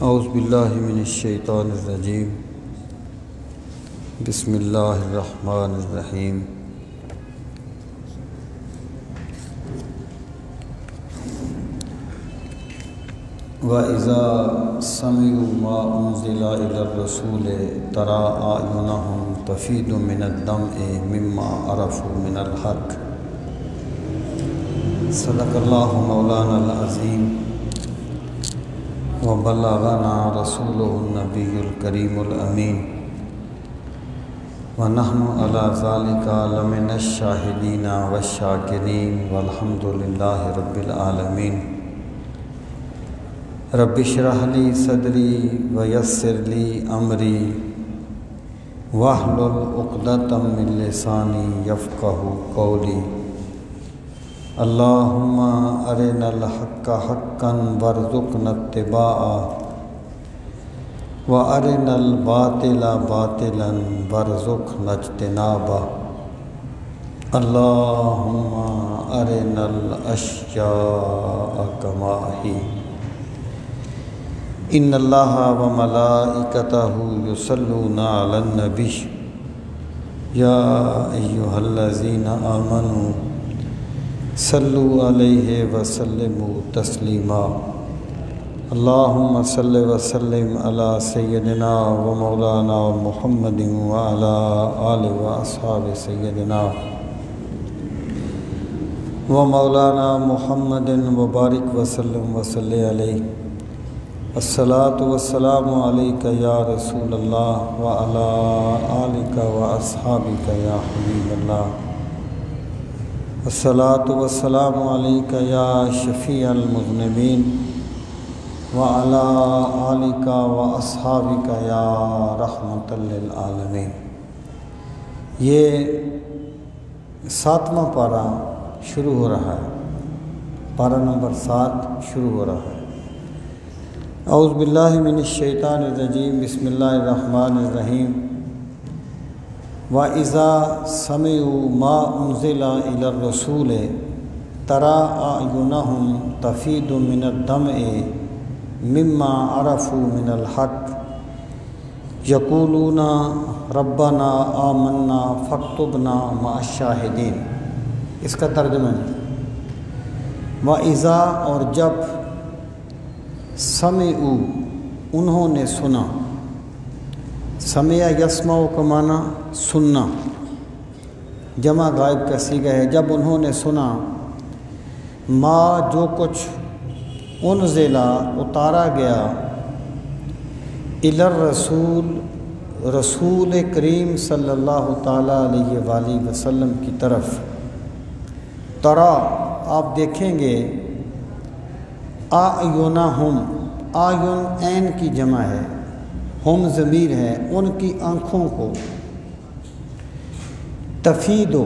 اعوذ باللہ من الشیطان الرجیم بسم اللہ الرحمن الرحیم وَإِذَا سَمِعُوا مَا أُنزِلَ إِلَى الرَّسُولِ تَرَىٰ أَعْيُنَهُمْ تَفِيضُ مِنَ الدَّمْعِ مِمَّا عَرَفُوا مِنَ الْحَقِّ۔ صدق اللہ مولانا العظیم وبلغنا رسولہ النبی الکریم الامین ونحن علی ذالک لمن الشاہدین والشاکرین والحمد للہ رب العالمین۔ رب اشرح لی صدری ویسر لی امری واحلل عقدۃ من لسانی یفقہوا قولی۔ اللہم ارنا الحق حقا وارزقنا اتباعہ وارنا الباطل باطلا وارزقنا اجتنابہ۔ اللہم ارنا الاشیاء کما ہی۔ ان اللہ وملائکتہ یصلون علی النبی یا ایہا الذین آمنوا صلوا علیہ وسلموا تسلیما۔ اللہم صل وسلم علی سیدنا و مولانا محمد وعلی آل و اصحاب سیدنا و مولانا محمد وبارک وسلم وصلی علیہ۔ الصلاۃ والسلام علیک یا رسول اللہ وعلی آلک و اصحابک یا حبیب اللہ۔ الصلاۃ والسلام علیک یا شفیع المذنبین وعلی آلک و اصحابک یا رحمۃ للعالمین۔ یہ 7واں پارہ شروع ہو رہا ہے، پارہ نمبر 7 شروع ہو رہا ہے۔ اعوذ باللہ من الشیطان الرجیم بسم اللہ الرحمن الرحیم۔ وَإِذَا سَمِعُوا مَا أُنزِلَ إِلَى الرَّسُولِ تَرَىٰ أَعْيُنَهُمْ تَفِيضُ مِنَ الدَّمْعِ مِمَّا عَرَفُوا مِنَ الْحَقِّ يَقُولُونَ رَبَّنَا آمَنَّا فَاكْتُبْنَا مَعَ الشَّاهِدِينَ۔ اس کا ترجمہ ہے وَإِذَا، اور جب، سمعوا، انہوں نے سنا، سمع یسمع کا معنی سننا، جمع غائب کا صیغہ ہے۔ جب انہوں نے سنا، ما جو کچھ، انزلہ اتارا گیا، الی الرسول رسول کریم صلی اللہ تعالیٰ علیہ وآلہ وسلم کی طرف، ترا آپ دیکھیں گے، اعینہم، اعین عین کی جمع ہے، ہم ضمیر ہے، ان کی آنکھوں کو، تفیدو،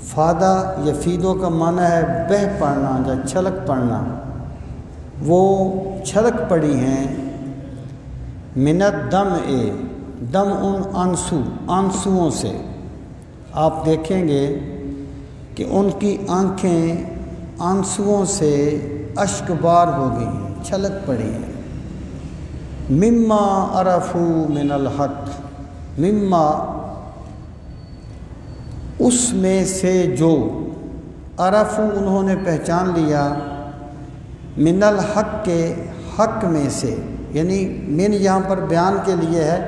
فادہ یفیدو کا معنی ہے بہہ پڑنا یا چھلک پڑنا، وہ چھلک پڑی ہیں، من الدمع، دم ان آنسو، آنسوؤں سے۔ آپ دیکھیں گے کہ ان کی آنکھیں آنسوؤں سے اشک بار ہو گئی ہیں، چھلک پڑی ہیں۔ مما عرفوا من الحق، مما اس میں سے جو، عرفوا انہوں نے پہچان لیا، من الحق کے حق میں سے، یعنی من یہاں پر بیان کے لیے ہے،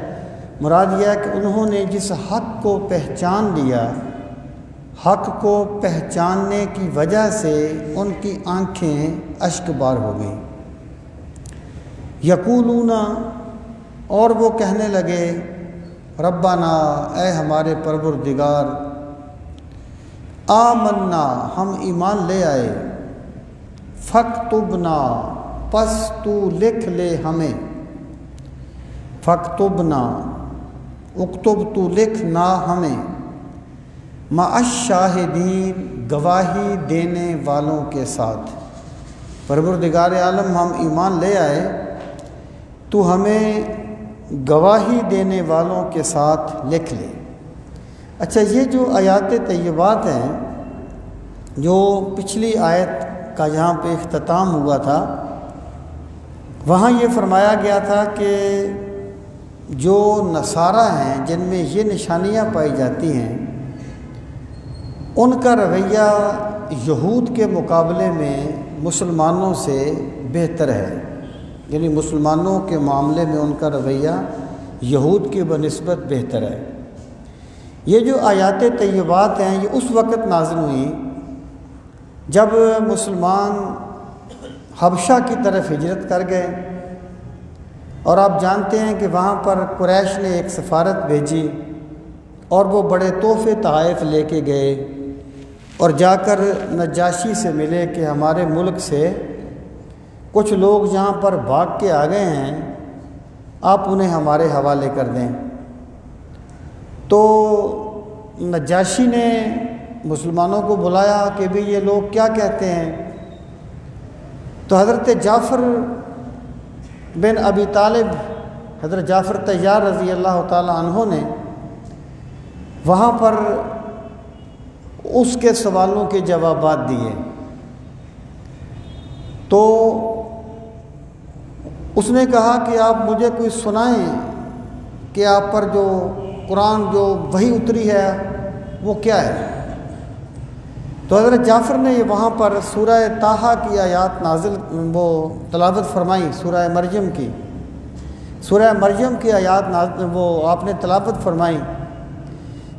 مراد یہ ہے کہ انہوں نے جس حق کو پہچان لیا، حق کو پہچاننے کی وجہ سے ان کی آنکھیں اشک بار ہو گئیں۔ یقولون، اور وہ کہنے لگے، ربنا، اے ہمارے پروردگار، آمنا، ہم ایمان لے آئے، فاکتبنا، پس تو لکھ لے ہمیں، فاکتبنا، اکتب تو لکھنا ہمیں، مع الشاہدین، گواہی دینے والوں کے ساتھ۔ پروردگار عالم، ہم ایمان لے آئے، تو ہمیں گواہی دینے والوں کے ساتھ لکھ لے۔ اچھا، یہ جو آیات طیبات ہیں، جو پچھلی آیت کا یہاں پہ اختتام ہوا تھا، وہاں یہ فرمایا گیا تھا کہ جو نصارہ ہیں جن میں یہ نشانیاں پائی جاتی ہیں ان کا رویہ یہود کے مقابلے میں مسلمانوں سے بہتر ہے، یعنی مسلمانوں کے معاملے میں ان کا رویہ یہود کی بنسبت بہتر ہے۔ یہ جو آیات طیبات ہیں یہ اس وقت نازل ہوئیں جب مسلمان حبشہ کی طرف ہجرت کر گئے، اور آپ جانتے ہیں کہ وہاں پر قریش نے ایک سفارت بھیجی اور وہ بڑے تحفے تحائف لے کے گئے اور جا کر نجاشی سے ملے کہ ہمارے ملک سے کچھ لوگ یہاں پر بھاگ کے آ گئے ہیں، آپ انہیں ہمارے حوالے کر دیں۔ تو نجاشی نے مسلمانوں کو بلایا کہ بھی یہ لوگ کیا کہتے ہیں، تو حضرت جعفر بن ابی طالب، حضرت جعفر طیار رضی اللہ تعالی عنہ نے وہاں پر اس کے سوالوں کے جوابات دیے۔ تو اس نے کہا کہ آپ مجھے کوئی سنائیں کہ آپ پر جو قرآن جو وحی اتری ہے وہ کیا ہے۔ تو حضرت جعفر نے یہ وہاں پر سورہ طٰہٰ کی آیات نازل وہ تلاوت فرمائی، سورہ مریم کی آیات وہ آپ نے تلاوت فرمائی،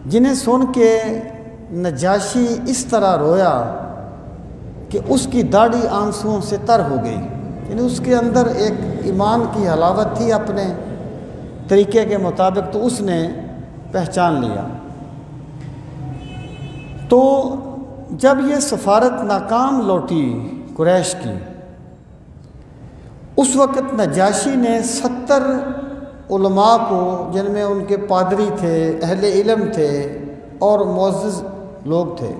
جنہیں سن کے نجاشی اس طرح رویا کہ اس کی داڑھی آنسوؤں سے تر ہو گئی، یعنی اس کے اندر ایک ایمان کی حلاوت تھی اپنے طریقے کے مطابق، تو اس نے پہچان لیا۔ تو جب یہ سفارت ناکام لوٹی قریش کی، اس وقت نجاشی نے 70 علماء کو، جن میں ان کے پادری تھے، اہل علم تھے اور معزز لوگ تھے،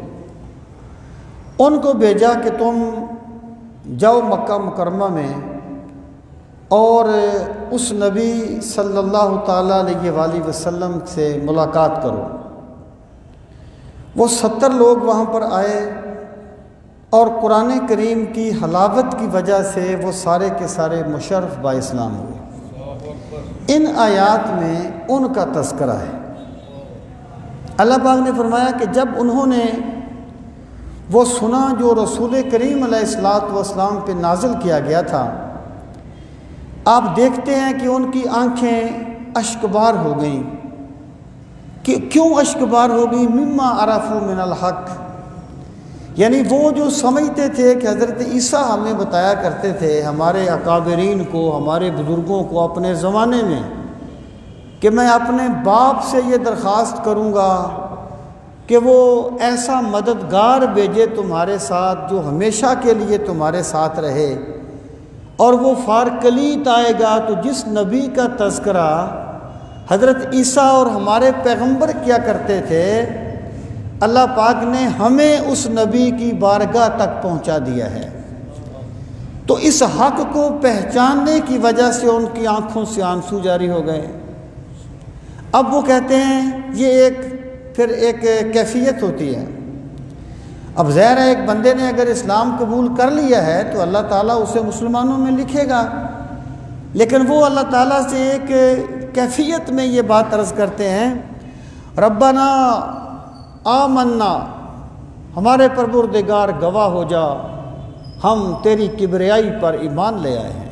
ان کو بھیجا کہ تم جاؤ مکہ مکرمہ میں اور اس نبی صلی اللہ تعالیٰ علیہ وآلہ وسلم سے ملاقات کرو۔ وہ 70 لوگ وہاں پر آئے اور قرآن کریم کی حلاوت کی وجہ سے وہ سارے کے سارے مشرف با اسلام ہوئے۔ ان آیات میں ان کا تذکرہ ہے۔ اللہ پاک نے فرمایا کہ جب انہوں نے وہ سنا جو رسول کریم علیہ السلام پہ نازل کیا گیا تھا، آپ دیکھتے ہیں کہ ان کی آنکھیں اشکبار ہو گئیں۔ کہ کیوں اشکبار ہو گئی؟ مما عرفوا من الحق، یعنی وہ جو سمجھتے تھے کہ حضرت عیسیٰ ہمیں بتایا کرتے تھے، ہمارے اکابرین کو، ہمارے بزرگوں کو اپنے زمانے میں، کہ میں اپنے باپ سے یہ درخواست کروں گا کہ وہ ایسا مددگار بھیجے تمہارے ساتھ جو ہمیشہ کے لیے تمہارے ساتھ رہے، اور وہ فارکلیت آئے گا۔ تو جس نبی کا تذکرہ حضرت عیسیٰ اور ہمارے پیغمبر کیا کرتے تھے، اللہ پاک نے ہمیں اس نبی کی بارگاہ تک پہنچا دیا ہے۔ تو اس حق کو پہچاننے کی وجہ سے ان کی آنکھوں سے آنسو جاری ہو گئے۔ اب وہ کہتے ہیں یہ پھر ایک کیفیت ہوتی ہے۔ اب ظاہر ہے ایک بندے نے اگر اسلام قبول کر لیا ہے تو اللہ تعالیٰ اسے مسلمانوں میں لکھے گا، لیکن وہ اللہ تعالیٰ سے ایک کیفیت میں یہ بات عرض کرتے ہیں، ربنا آمنا، ہمارے پروردگار گواہ ہو جا، ہم تیری کبریائی پر ایمان لے آئے ہیں،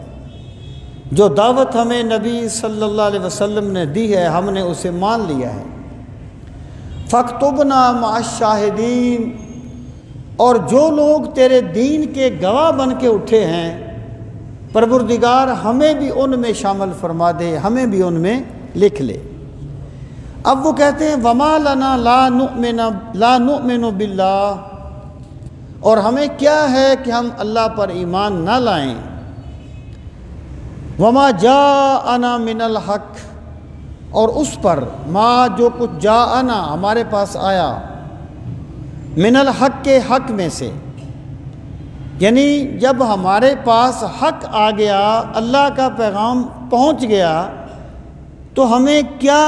جو دعوت ہمیں نبی صلی اللہ علیہ وسلم نے دی ہے ہم نے اسے مان لیا ہے، فاکتبنا مع الشاہدین، اور جو لوگ تیرے دین کے گواہ بن کے اٹھے ہیں پروردگار ہمیں بھی ان میں شامل فرما دے، ہمیں بھی ان میں لکھ لے۔ اب وہ کہتے ہیں وما لنا لا نؤمن باللہ، اور ہمیں کیا ہے کہ ہم اللہ پر ایمان نہ لائیں، وما جاءنا من الحق، اور اس پر ما جو کچھ جاءنا ہمارے پاس آیا، من الحق کے حق میں سے، یعنی جب ہمارے پاس حق آ گیا، اللہ کا پیغام پہنچ گیا، تو ہمیں کیا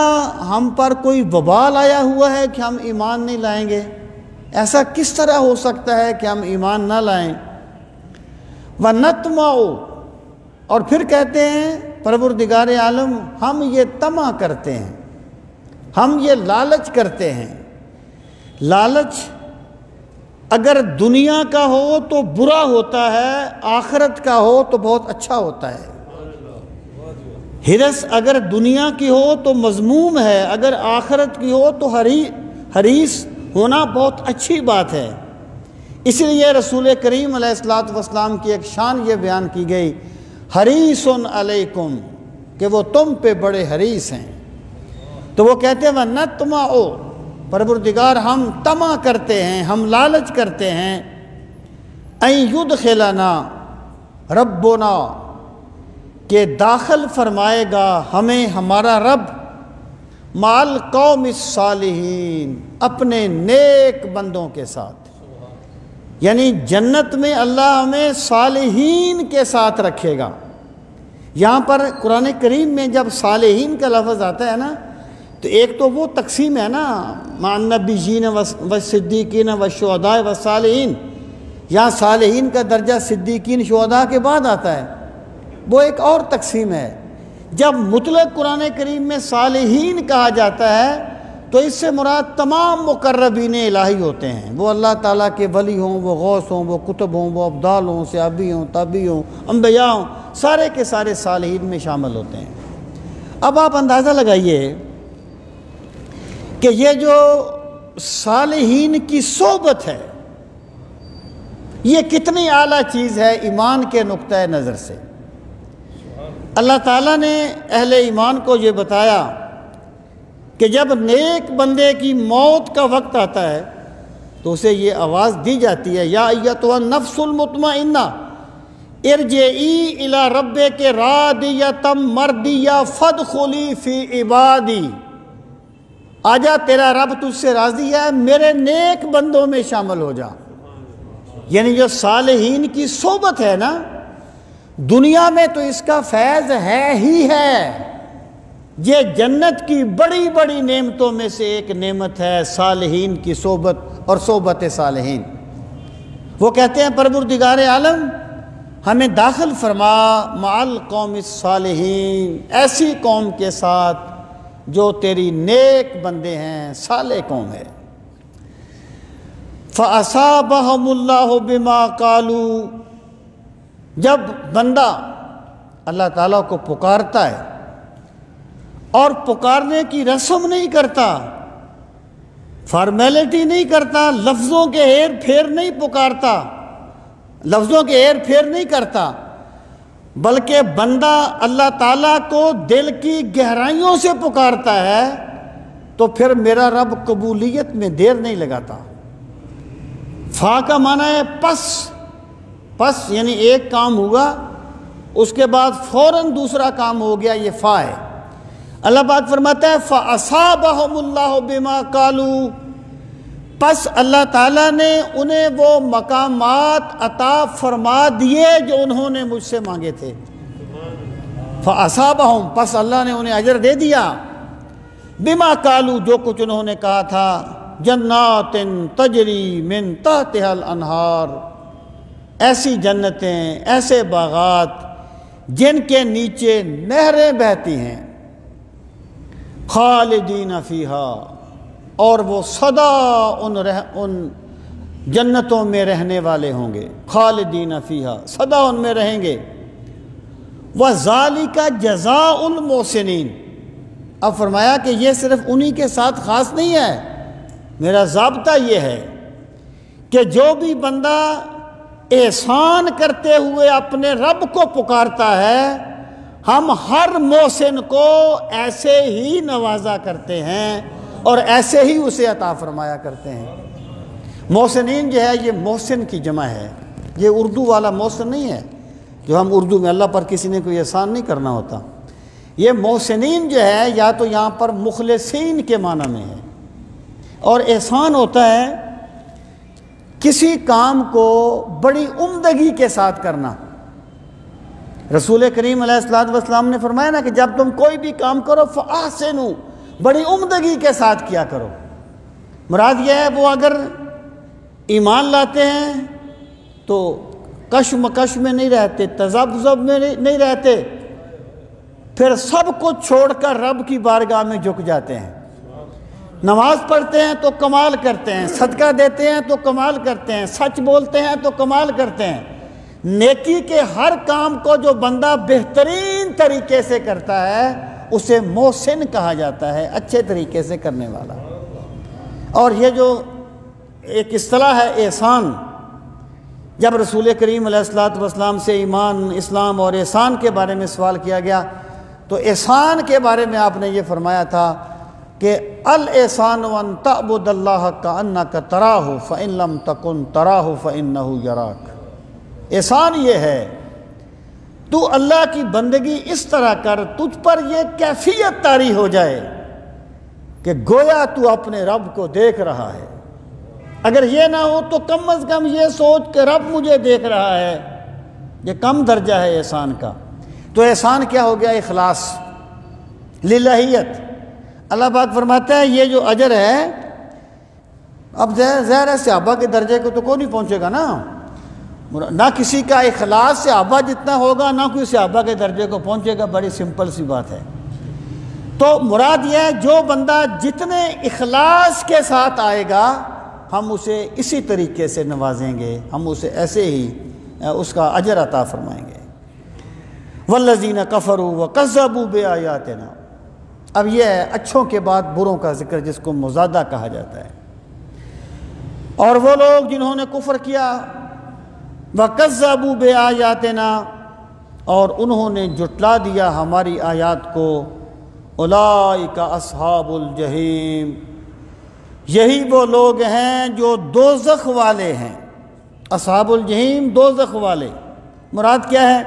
ہم پر کوئی وبال آیا ہوا ہے کہ ہم ایمان نہیں لائیں گے؟ ایسا کس طرح ہو سکتا ہے کہ ہم ایمان نہ لائیں؟ وَنَطْمَعُ، اور پھر کہتے ہیں پروردگار عالم ہم یہ طمع کرتے ہیں، ہم یہ لالچ کرتے ہیں۔ لالچ اگر دنیا کا ہو تو برا ہوتا ہے، آخرت کا ہو تو بہت اچھا ہوتا ہے۔ ہرس اگر دنیا کی ہو تو مذموم ہے، اگر آخرت کی ہو تو حریص ہونا بہت اچھی بات ہے۔ اس لیے رسول کریم علیہ الصلوۃ والسلام کی ایک شان یہ بیان کی گئی، حریص علیکم، کہ وہ تم پہ بڑے حریص ہیں۔ تو وہ کہتے ہیں وَنَطْمَعُ، پروردگار ہم طمع کرتے ہیں، ہم لالچ کرتے ہیں، اَن يُدْخِلَنَا رَبُّنَا، کہ داخل فرمائے گا ہمیں ہمارا رب مع القوم الصالحین، اپنے نیک بندوں کے ساتھ، یعنی جنت میں اللہ ہمیں صالحین کے ساتھ رکھے گا۔ یہاں پر قرآن کریم میں جب صالحین کا لفظ آتا ہے نا، تو ایک تو وہ تقسیم ہے نا، مع النبیین والصدیقین والشہداء والصالحین، یہاں صالحین کا درجہ صدیقین شہداء کے بعد آتا ہے، وہ ایک اور تقسیم ہے۔ جب مطلق قرآن کریم میں صالحین کہا جاتا ہے تو اس سے مراد تمام مقربین الہی ہوتے ہیں، وہ اللہ تعالیٰ کے ولی ہوں، وہ غوث ہوں، وہ کتب ہوں، وہ ابدال ہوں، صحابی ہوں، تابعی ہوں، انبیاء ہوں، سارے کے سارے صالحین میں شامل ہوتے ہیں۔ اب آپ اندازہ لگائیے کہ یہ جو صالحین کی صحبت ہے یہ کتنی اعلیٰ چیز ہے ایمان کے نقطۂ نظر سے۔ اللہ تعالیٰ نے اہل ایمان کو یہ بتایا کہ جب نیک بندے کی موت کا وقت آتا ہے تو اسے یہ آواز دی جاتی ہے، یا ایتھا النفس المطمئنہ ارجعی الی ربک راضیۃ مرضیہ فادخلی فی عبادی، آجا تیرا رب تجھ سے راضی ہے، میرے نیک بندوں میں شامل ہو جا۔ یعنی جو صالحین کی صحبت ہے نا، دنیا میں تو اس کا فیض ہے ہی ہے، یہ جنت کی بڑی بڑی نعمتوں میں سے ایک نعمت ہے صالحین کی صحبت اور صحبت صالحین۔ وہ کہتے ہیں پروردگار عالم ہمیں داخل فرما مع القوم الصالحین، ایسی قوم کے ساتھ جو تیری نیک بندے ہیں، صالح قوم ہے۔ فَأَصَابَهُمُ اللَّهُ بِمَا قَالُوا، جب بندہ اللہ تعالیٰ کو پکارتا ہے اور پکارنے کی رسم نہیں کرتا، فارمیلٹی نہیں کرتا، لفظوں کے ہیر پھیر نہیں پکارتا، لفظوں کے ہیر پھیر نہیں کرتا، بلکہ بندہ اللہ تعالیٰ کو دل کی گہرائیوں سے پکارتا ہے، تو پھر میرا رب قبولیت میں دیر نہیں لگاتا۔ فا کا معنی ہے پس یعنی ایک کام ہوا اس کے بعد فوراً دوسرا کام ہو گیا، یہ فا ہے۔ اللہ پاک فرماتا ہے فَأَصَابَهُمُ اللَّهُ بِمَا قَالُوا، پس اللہ تعالیٰ نے انہیں وہ مقامات عطا فرما دیے جو انہوں نے مجھ سے مانگے تھے۔ فَأَصَابَهُمْ، پس اللہ نے انہیں اجر دے دیا، بِمَا قَالُوا، جو کچھ انہوں نے کہا تھا، جنات تجری من تحتها الانہار، ایسی جنتیں، ایسے باغات جن کے نیچے نہریں بہتی ہیں، خالدین فیہا، اور وہ سدا ان جنتوں میں رہنے والے ہوں گے، خالدین فیہا، سدا ان میں رہیں گے۔ وَذَلِكَ جَزَاءُ الْمُحْسِنِينَ، اب فرمایا کہ یہ صرف انہی کے ساتھ خاص نہیں ہے، میرا ضابطہ یہ ہے کہ جو بھی بندہ احسان کرتے ہوئے اپنے رب کو پکارتا ہے، ہم ہر محسن کو ایسے ہی نوازا کرتے ہیں اور ایسے ہی اسے عطا فرمایا کرتے ہیں۔ محسنین جو ہے یہ محسن کی جمع ہے، یہ اردو والا محسن نہیں ہے جو ہم اردو میں اللہ پر کسی نے کوئی احسان نہیں کرنا ہوتا۔ یہ محسنین جو ہے یا تو یہاں پر مخلصین کے معنی میں ہے، اور احسان ہوتا ہے کسی کام کو بڑی عمدگی کے ساتھ کرنا۔ رسول کریم علیہ السلام نے فرمایا نا کہ جب تم کوئی بھی کام کرو فَأَحْسِنُوا، بڑی عمدگی کے ساتھ کیا کرو۔ مراد یہ ہے وہ اگر ایمان لاتے ہیں تو کشمکش میں نہیں رہتے، تذبذب میں نہیں رہتے، پھر سب کچھ چھوڑ کر رب کی بارگاہ میں جھک جاتے ہیں۔ نماز پڑھتے ہیں تو کمال کرتے ہیں، صدقہ دیتے ہیں تو کمال کرتے ہیں، سچ بولتے ہیں تو کمال کرتے ہیں۔ نیکی کے ہر کام کو جو بندہ بہترین طریقے سے کرتا ہے اسے محسن کہا جاتا ہے، اچھے طریقے سے کرنے والا۔ اور یہ جو ایک اصطلاح ہے احسان، جب رسول کریم علیہ الصلوۃ سے ایمان، اسلام اور احسان کے بارے میں سوال کیا گیا تو احسان کے بارے میں آپ نے یہ فرمایا تھا کہ الاحسان ان تعبد اللہ کأنک تراہ فإن لم تکن تراہ فإنہ یراک۔ احسان یہ ہے تو اللہ کی بندگی اس طرح کر، تجھ پر یہ کیفیت طاری ہو جائے کہ گویا تو اپنے رب کو دیکھ رہا ہے۔ اگر یہ نہ ہو تو کم از کم یہ سوچ کہ رب مجھے دیکھ رہا ہے، یہ کم درجہ ہے احسان کا۔ تو احسان کیا ہو گیا؟ اخلاص، للہیت۔ اللہ پاک فرماتا ہے یہ جو اجر ہے، اب ظاہر ہے صحابہ کے درجے کو تو کوئی نہیں پہنچے گا نا، نہ کسی کا اخلاص صحابہ جتنا ہوگا، نہ کوئی صحابہ کے درجے کو پہنچے گا، بڑی سمپل سی بات ہے۔ تو مراد یہ ہے جو بندہ جتنے اخلاص کے ساتھ آئے گا ہم اسے اسی طریقے سے نوازیں گے، ہم اسے ایسے ہی اس کا اجر عطا فرمائیں گے۔ والذین کفروا وکذبوا بآیاتنا، اب یہ ہے اچھوں کے بعد بروں کا ذکر، جس کو مضادہ کہا جاتا ہے۔ اور وہ لوگ جنہوں نے کفر کیا، وکذبوا بآیاتنا، اور انہوں نے جھٹلا دیا ہماری آیات کو، اولئک اصحاب الجحیم، یہی وہ لوگ ہیں جو دوزخ والے ہیں۔ اصحاب الجحیم، دوزخ والے، مراد کیا ہے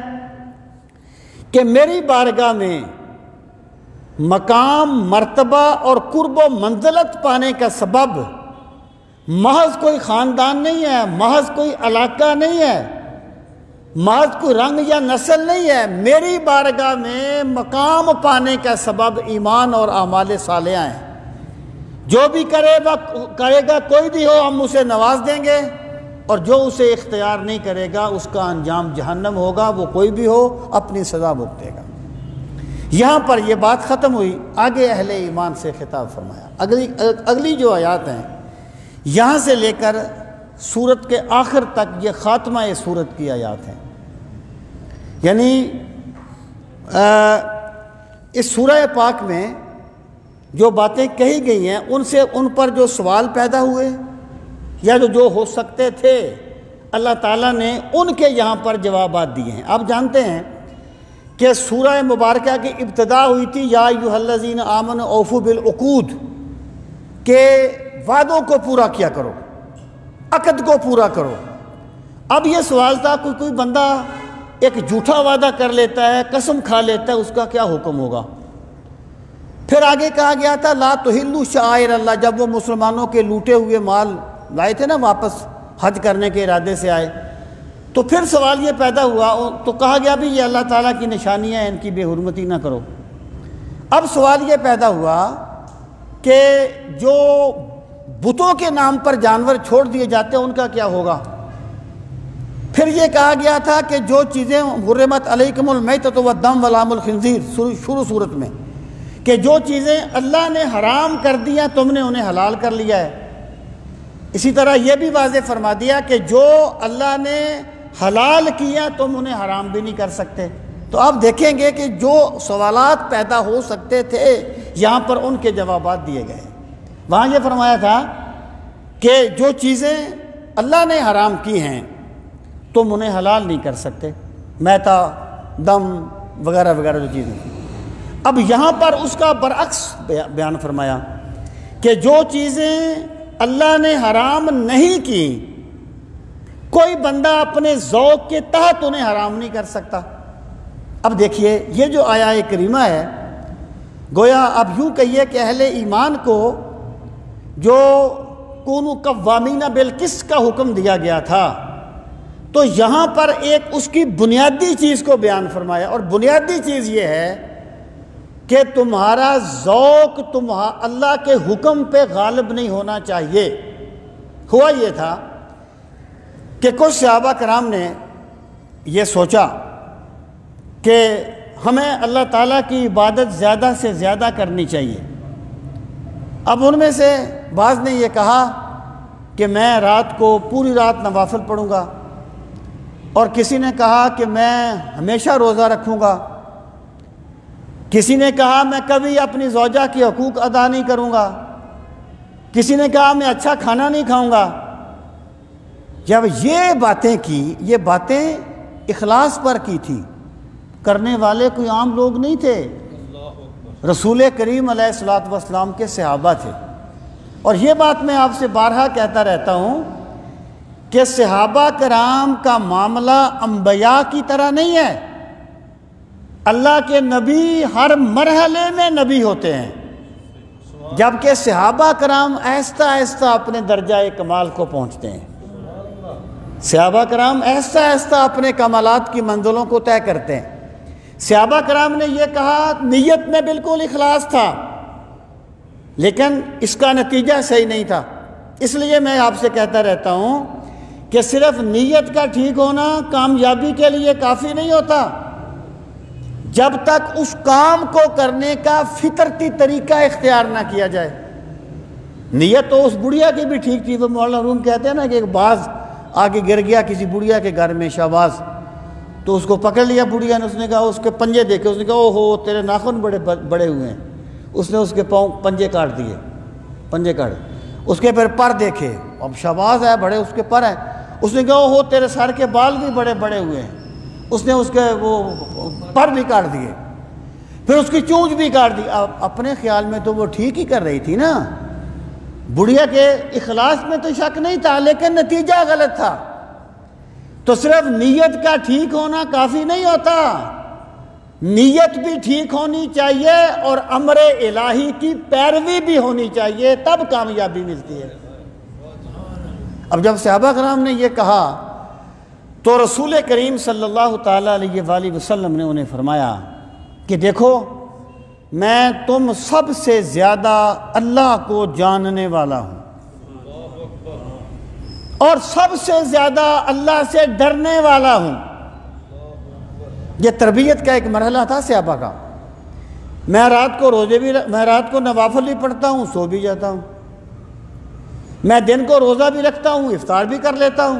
کہ میری بارگاہ میں مقام، مرتبہ اور قرب و منزلت پانے کا سبب محض کوئی خاندان نہیں ہے، محض کوئی علاقہ نہیں ہے، محض کوئی رنگ یا نسل نہیں ہے۔ میری بارگاہ میں مقام پانے کا سبب ایمان اور اعمال صالحہ ہیں۔ جو بھی کرے گا کوئی بھی ہو، ہم اسے نواز دیں گے، اور جو اسے اختیار نہیں کرے گا اس کا انجام جہنم ہوگا، وہ کوئی بھی ہو اپنی سزا بھگتے گا۔ یہاں پر یہ بات ختم ہوئی، آگے اہل ایمان سے خطاب فرمایا۔ اگلی جو آیات ہیں یہاں سے لے کر سورت کے آخر تک یہ خاتمہ سورت کی آیات ہیں، یعنی اس سورہ پاک میں جو باتیں کہی گئی ہیں ان پر جو سوال پیدا ہوئے یا جو ہو سکتے تھے، اللہ تعالیٰ نے ان کے یہاں پر جوابات دیے ہیں۔ آپ جانتے ہیں کہ سورہ مبارکہ کی ابتدا ہوئی تھی یا ایھا الذین آمنوا اوفوا بالعقود، کہ وعدوں کو پورا کیا کرو، عقد کو پورا کرو۔ اب یہ سوال تھا کوئی بندہ ایک جھوٹا وعدہ کر لیتا ہے، قسم کھا لیتا ہے، اس کا کیا حکم ہوگا؟ پھر آگے کہا گیا تھا لا تحلوا شعائر اللہ، جب وہ مسلمانوں کے لوٹے ہوئے مال لائے تھے نا، واپس حج کرنے کے ارادے سے آئے، تو پھر سوال یہ پیدا ہوا، تو کہا گیا بھی یہ اللہ تعالیٰ کی نشانیاں ہیں، ان کی بے حرمتی نہ کرو۔ اب سوال یہ پیدا ہوا کہ جو بتوں کے نام پر جانور چھوڑ دیے جاتے ہیں ان کا کیا ہوگا؟ پھر یہ کہا گیا تھا کہ جو چیزیں حرمت علیکم المیتۃ والدم ولحم الخنزیر، شروع صورت میں، کہ جو چیزیں اللہ نے حرام کر دیا تم نے انہیں حلال کر لیا ہے۔ اسی طرح یہ بھی واضح فرما دیا کہ جو اللہ نے حلال کیا تم انہیں حرام بھی نہیں کر سکتے۔ تو آپ دیکھیں گے کہ جو سوالات پیدا ہو سکتے تھے یہاں پر ان کے جوابات دیے گئے۔ وہاں یہ فرمایا تھا کہ جو چیزیں اللہ نے حرام کی ہیں تم انہیں حلال نہیں کر سکتے، میتا، دم وغیرہ وغیرہ جو چیزیں۔ اب یہاں پر اس کا برعکس بیان فرمایا کہ جو چیزیں اللہ نے حرام نہیں کی کوئی بندہ اپنے ذوق کے تحت انہیں حرام نہیں کر سکتا۔ اب دیکھیے یہ جو آیہ کریمہ ہے، گویا اب یوں کہیے کہ اہل ایمان کو جو کونوا قوامین بالقسط کا حکم دیا گیا تھا، تو یہاں پر ایک اس کی بنیادی چیز کو بیان فرمایا، اور بنیادی چیز یہ ہے کہ تمہارا ذوق اللہ کے حکم پہ غالب نہیں ہونا چاہیے۔ ہوا یہ تھا کہ کچھ صحابہ کرام نے یہ سوچا کہ ہمیں اللہ تعالیٰ کی عبادت زیادہ سے زیادہ کرنی چاہیے۔ اب ان میں سے بعض نے یہ کہا کہ میں رات کو پوری رات نوافل پڑھوں گا، اور کسی نے کہا کہ میں ہمیشہ روزہ رکھوں گا، کسی نے کہا میں کبھی اپنی زوجہ کے حقوق ادا نہیں کروں گا، کسی نے کہا میں اچھا کھانا نہیں کھاؤں گا۔ جب یہ باتیں کی، یہ باتیں اخلاص پر کی تھی، کرنے والے کوئی عام لوگ نہیں تھے، رسول کریم علیہ الصلوۃ والسلام کے صحابہ تھے۔ اور یہ بات میں آپ سے بارہا کہتا رہتا ہوں کہ صحابہ کرام کا معاملہ انبیاء کی طرح نہیں ہے۔ اللہ کے نبی ہر مرحلے میں نبی ہوتے ہیں، جبکہ صحابہ کرام آہستہ آہستہ اپنے درجہ کمال کو پہنچتے ہیں۔ صحابہ کرام آہستہ آہستہ اپنے کمالات کی منزلوں کو طے کرتے ہیں۔ صحابہ کرام نے یہ کہا، نیت میں بالکل اخلاص تھا، لیکن اس کا نتیجہ صحیح نہیں تھا۔ اس لیے میں آپ سے کہتا رہتا ہوں کہ صرف نیت کا ٹھیک ہونا کامیابی کے لیے کافی نہیں ہوتا، جب تک اس کام کو کرنے کا فطرتی طریقہ اختیار نہ کیا جائے۔ نیت تو اس بڑھیا کی بھی ٹھیک تھی، وہ مولانا روم کہتے ہیں نا کہ ایک باز آگے گر گیا کسی بڑھیا کے گھر میں، شہباز، تو اس کو پکڑ لیا بڑھیا نے، اس نے کہا، اس کے پنجے دیکھے، اس نے کہا او ہو تیرے ناخن بڑے بڑے ہوئے ہیں، اس نے اس کے پاؤں پنجے کاٹ دیے، پنجے کاٹ، اس کے پھر پر دیکھے، اب شہباز ہے بڑے اس کے پر ہیں، اس نے کہا او ہو تیرے سر کے بال بھی بڑے بڑے ہوئے ہیں، اس نے اس کے وہ پر بھی کاٹ دیے، پھر اس کی چونچ بھی کاٹ دی۔ اب اپنے خیال میں تو وہ ٹھیک ہی کر رہی تھی نا، بڑھیا کے اخلاص میں تو شک نہیں تھا، لیکن نتیجہ غلط تھا۔ تو صرف نیت کا ٹھیک ہونا کافی نہیں ہوتا، نیت بھی ٹھیک ہونی چاہیے اور امر الہی کی پیروی بھی ہونی چاہیے، تب کامیابی ملتی ہے۔ اب جب صحابہ کرام نے یہ کہا تو رسول کریم صلی اللہ تعالیٰ علیہ وآلہ وسلم نے انہیں فرمایا کہ دیکھو، میں تم سب سے زیادہ اللہ کو جاننے والا ہوں اور سب سے زیادہ اللہ سے ڈرنے والا ہوں۔ یہ تربیت کا ایک مرحلہ تھا صحابہ کا۔ میں رات کو نوافل بھی پڑھتا ہوں، سو بھی جاتا ہوں، میں دن کو روزہ بھی رکھتا ہوں، افطار بھی کر لیتا ہوں،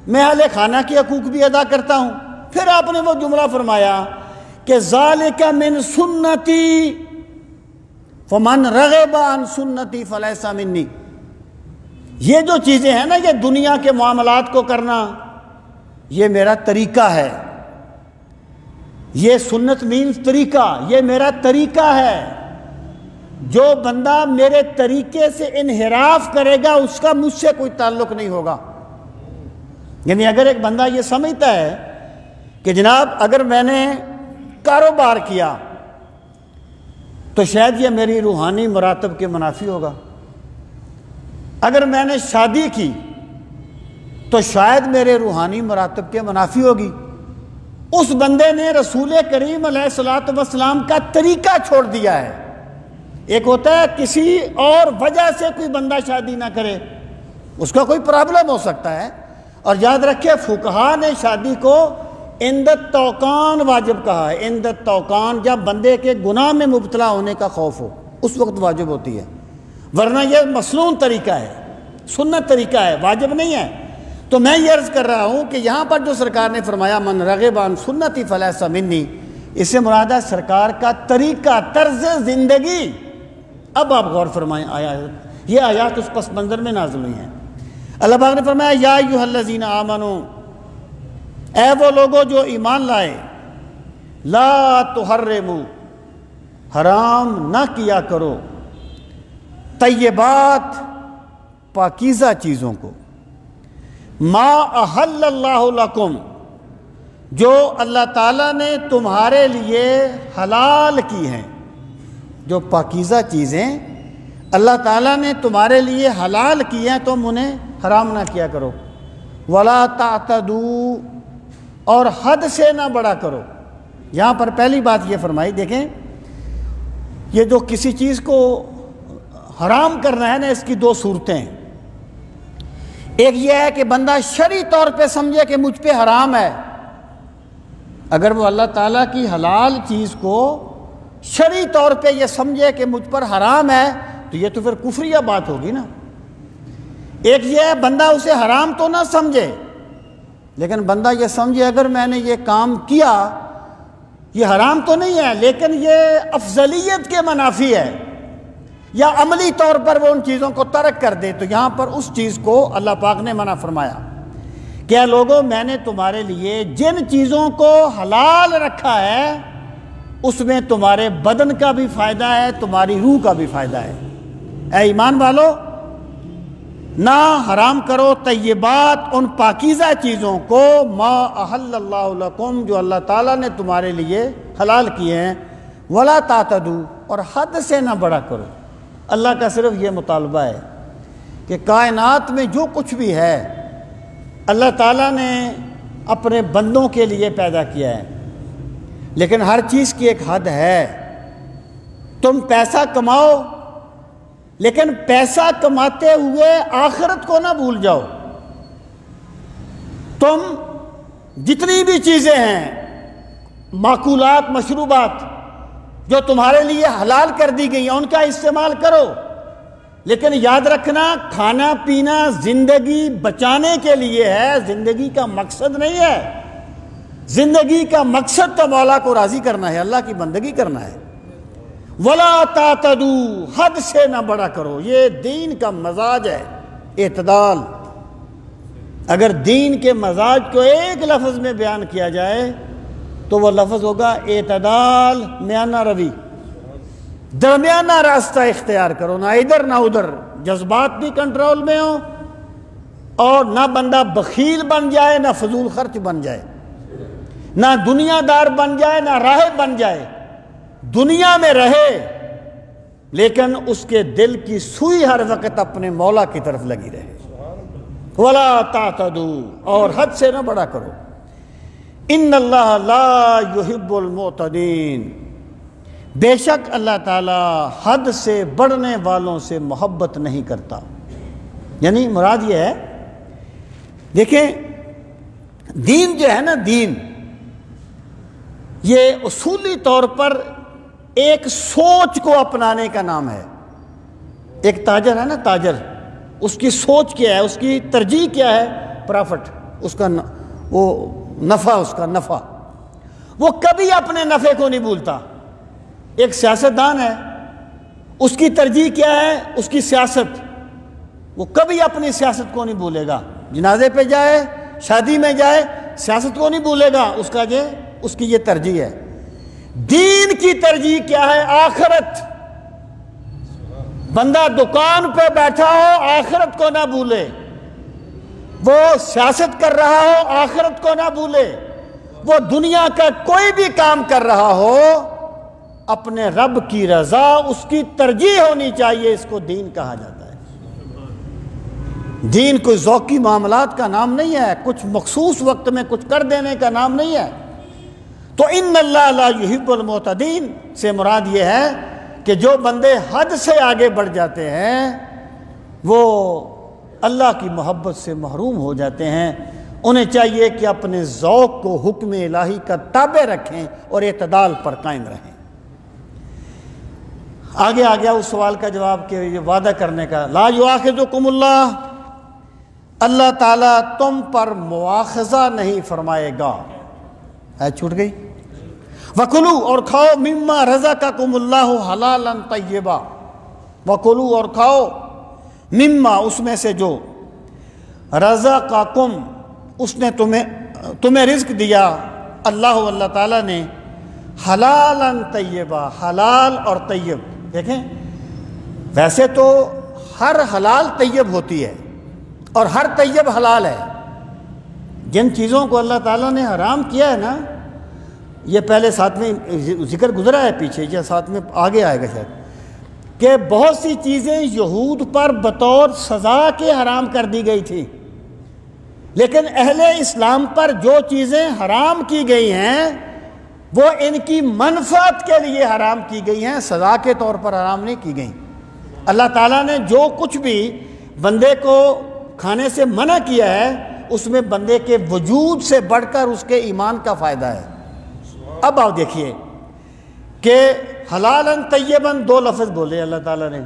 میں اہل خانہ کے حقوق بھی ادا کرتا ہوں۔ پھر آپ نے وہ جملہ فرمایا کہ ذالک من سنتی فمن رغب عن سنتی فلیس منی۔ یہ جو چیزیں ہیں نا، یہ دنیا کے معاملات کو کرنا، یہ میرا طریقہ ہے، یہ سنت مینز طریقہ، یہ میرا طریقہ ہے۔ جو بندہ میرے طریقے سے انحراف کرے گا اس کا مجھ سے کوئی تعلق نہیں ہوگا۔ یعنی اگر ایک بندہ یہ سمجھتا ہے کہ جناب اگر میں نے کاروبار کیا تو شاید یہ میری روحانی مراتب کے منافی ہوگا، اگر میں نے شادی کی تو شاید میرے روحانی مراتب کے منافی ہوگی، اس بندے نے رسول کریم علیہ الصلوۃ والسلام کا طریقہ چھوڑ دیا ہے۔ ایک ہوتا ہے کسی اور وجہ سے کوئی بندہ شادی نہ کرے، اس کا کوئی پرابلم ہو سکتا ہے، اور یاد رکھیں فقہا نے شادی کو عند التوقان واجب کہا ہے۔ عند التوقان، جب بندے کے گناہ میں مبتلا ہونے کا خوف ہو اس وقت واجب ہوتی ہے، ورنہ یہ مسنون طریقہ ہے، سنت طریقہ ہے، واجب نہیں ہے۔ تو میں یہ عرض کر رہا ہوں کہ یہاں پر جو سرکار نے فرمایا من رغب عن سنتی فلیس منی، اس سے مراد ہے سرکار کا طریقہ، طرز زندگی۔ اب آپ غور فرمائیں، یہ آیات اس پس منظر میں نازل ہوئی ہیں۔ اللہ پاک نے فرمایا یا ایھا الذین آمنوا، اے وہ لوگوں جو ایمان لائے، لا تحرموا، حرام نہ کیا کرو، طیبات، پاکیزہ چیزوں کو، ما احل اللہ لکم، جو اللہ تعالیٰ نے تمہارے لیے حلال کی ہیں، جو پاکیزہ چیزیں اللہ تعالیٰ نے تمہارے لیے حلال کی ہیں تم انہیں حرام نہ کیا کرو، ولا تعتدوا، اور حد سے نہ بڑا کرو۔ یہاں پر پہلی بات یہ فرمائی، دیکھیں یہ جو کسی چیز کو حرام کرنا ہے نا، اس کی دو صورتیں ہیں۔ ایک یہ ہے کہ بندہ شرعی طور پہ سمجھے کہ مجھ پہ حرام ہے، اگر وہ اللہ تعالیٰ کی حلال چیز کو شرعی طور پہ یہ سمجھے کہ مجھ پر حرام ہے تو یہ تو پھر کفریہ بات ہوگی نا۔ ایک یہ ہے بندہ اسے حرام تو نہ سمجھے، لیکن بندہ یہ سمجھے اگر میں نے یہ کام کیا یہ حرام تو نہیں ہے لیکن یہ افضلیت کے منافی ہے، یا عملی طور پر وہ ان چیزوں کو ترک کر دے، تو یہاں پر اس چیز کو اللہ پاک نے منع فرمایا کہ اے لوگوں میں نے تمہارے لیے جن چیزوں کو حلال رکھا ہے اس میں تمہارے بدن کا بھی فائدہ ہے، تمہاری روح کا بھی فائدہ ہے۔ اے ایمان والو، نہ حرام کرو طیبات ان پاکیزہ چیزوں کو ما احل اللہ لکم جو اللہ تعالیٰ نے تمہارے لیے حلال کیے ہیں، ولا تعتدوا اور حد سے نہ بڑا کرو۔ اللہ کا صرف یہ مطالبہ ہے کہ کائنات میں جو کچھ بھی ہے اللہ تعالیٰ نے اپنے بندوں کے لیے پیدا کیا ہے، لیکن ہر چیز کی ایک حد ہے۔ تم پیسہ کماؤ لیکن پیسہ کماتے ہوئے آخرت کو نہ بھول جاؤ۔ تم جتنی بھی چیزیں ہیں معقولات مشروبات جو تمہارے لیے حلال کر دی گئی ہیں ان کا استعمال کرو، لیکن یاد رکھنا کھانا پینا زندگی بچانے کے لیے ہے، زندگی کا مقصد نہیں ہے۔ زندگی کا مقصد تو مولا کو راضی کرنا ہے، اللہ کی بندگی کرنا ہے۔ وَلَا تَعْتَدُوا حد سے نہ بڑا کرو، یہ دین کا مزاج ہے، اعتدال۔ اگر دین کے مزاج کو ایک لفظ میں بیان کیا جائے تو وہ لفظ ہوگا اعتدال، میانہ روی، درمیانہ راستہ اختیار کرو، نہ ادھر نہ ادھر، جذبات بھی کنٹرول میں ہو اور نہ بندہ بخیل بن جائے نہ فضول خرچ بن جائے، نہ دنیا دار بن جائے نہ راہب بن جائے۔ دنیا میں رہے لیکن اس کے دل کی سوئی ہر وقت اپنے مولا کی طرف لگی رہے۔ وَلَا تَعْتَدُوا اور حد سے نہ بڑا کرو۔ ان اللہ لا يحب المعتدین بے شک اللہ تعالیٰ حد سے بڑھنے والوں سے محبت نہیں کرتا۔ یعنی مراد یہ ہے، دیکھیں دین جو ہے نا، دین یہ اصولی طور پر ایک سوچ کو اپنانے کا نام ہے۔ ایک تاجر ہے نا، تاجر، اس کی سوچ کیا ہے، اس کی ترجیح کیا ہے؟ پرافٹ، اس کا وہ نفع، اس کا نفع، وہ کبھی اپنے نفع کو نہیں بھولتا۔ ایک سیاستدان ہے، اس کی ترجیح کیا ہے؟ اس کی سیاست، وہ کبھی اپنی سیاست کو نہیں بھولے گا۔ جنازے پہ جائے، شادی میں جائے، سیاست کو نہیں بھولے گا، اس کی یہ ترجیح ہے۔ دین کی ترجیح کیا ہے؟ آخرت۔ بندہ دکان پہ بیٹھا ہو آخرت کو نہ بھولے، وہ سیاست کر رہا ہو آخرت کو نہ بھولے، وہ دنیا کا کوئی بھی کام کر رہا ہو اپنے رب کی رضا اس کی ترجیح ہونی چاہیے۔ اس کو دین کہا جاتا ہے۔ دین کوئی ذوقی معاملات کا نام نہیں ہے، کچھ مخصوص وقت میں کچھ کر دینے کا نام نہیں ہے۔ تو ان اللہ لا يحب المعتدین سے مراد یہ ہے کہ جو بندے حد سے آگے بڑھ جاتے ہیں وہ اللہ کی محبت سے محروم ہو جاتے ہیں۔ انہیں چاہیے کہ اپنے ذوق کو حکم الہی کا تابع رکھیں اور اعتدال پر قائم رہیں۔ آگے آ گیا اس سوال کا جواب کہ یہ وعدہ کرنے کا، لا یؤاخذکم اللہ، اللہ تعالیٰ تم پر مواخذہ نہیں فرمائے گا۔ چھوٹ گئی۔ وَكُلُوا اور کھاؤ مما رزقکم اللہ حلالا طیبا، وَكُلُوا اور کھاؤ مما اس میں سے جو رزقکم اس نے تمہیں رزق دیا، اللہ تعالیٰ نے حلالا طیبا، حلال اور طیب۔ دیکھیں ویسے تو ہر حلال طیب ہوتی ہے اور ہر طیب حلال ہے۔ جن چیزوں کو اللہ تعالیٰ نے حرام کیا ہے نا، یہ پہلے ساتھ میں ذکر گزرا ہے پیچھے، یا ساتھ میں آگے آئے گا شاید، کہ بہت سی چیزیں یہود پر بطور سزا کے حرام کر دی گئی تھی، لیکن اہل اسلام پر جو چیزیں حرام کی گئی ہیں وہ ان کی منفعت کے لیے حرام کی گئی ہیں، سزا کے طور پر حرام نہیں کی گئیں۔ اللہ تعالیٰ نے جو کچھ بھی بندے کو کھانے سے منع کیا ہے اس میں بندے کے وجود سے بڑھ کر اس کے ایمان کا فائدہ ہے۔ اب آپ دیکھیے کہ حلالً طیباً دو لفظ بولے اللہ تعالیٰ نے.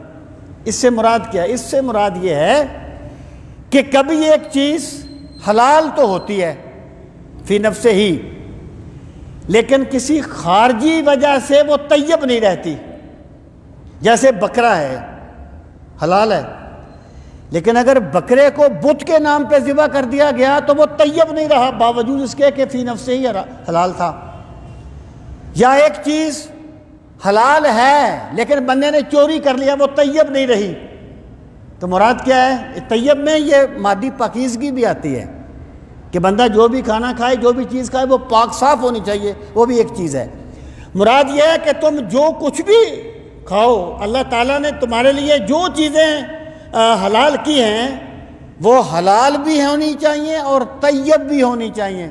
اس سے مراد کیا؟ اس سے مراد یہ ہے کہ کبھی ایک چیز حلال تو ہوتی ہے فی نفس ہی، لیکن کسی خارجی وجہ سے وہ طیب نہیں رہتی. جیسے بکرا ہے، حلال ہے، لیکن اگر بکرے کو بت کے نام پہ ذبح کر دیا گیا تو وہ طیب نہیں رہا، باوجود اس کے کہ فی نفس ہی حلال تھا. یا ایک چیز حلال ہے لیکن بندے نے چوری کر لیا، وہ طیب نہیں رہی. تو مراد کیا ہے؟ طیب میں یہ مادی پاکیزگی بھی آتی ہے کہ بندہ جو بھی کھانا کھائے، جو بھی چیز کھائے، وہ پاک صاف ہونی چاہیے، وہ بھی ایک چیز ہے. مراد یہ ہے کہ تم جو کچھ بھی کھاؤ، اللہ تعالیٰ نے تمہارے لیے جو چیزیں حلال کی ہیں وہ حلال بھی ہونی چاہیے اور طیب بھی ہونی چاہیے.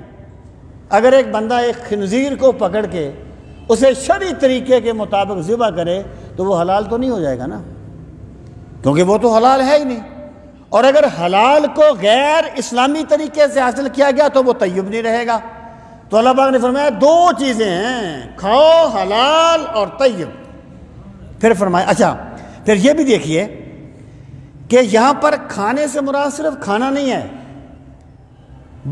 اگر ایک بندہ ایک خنزیر کو پکڑ کے اسے شرعی طریقے کے مطابق ذبح کرے تو وہ حلال تو نہیں ہو جائے گا نا، کیونکہ وہ تو حلال ہے ہی نہیں. اور اگر حلال کو غیر اسلامی طریقے سے حاصل کیا گیا تو وہ طیب نہیں رہے گا. تو اللہ پاک نے فرمایا دو چیزیں ہیں، کھاؤ حلال اور طیب. پھر فرمایا اچھا پھر یہ بھی دیکھیے کہ یہاں پر کھانے سے مراد صرف کھانا نہیں ہے،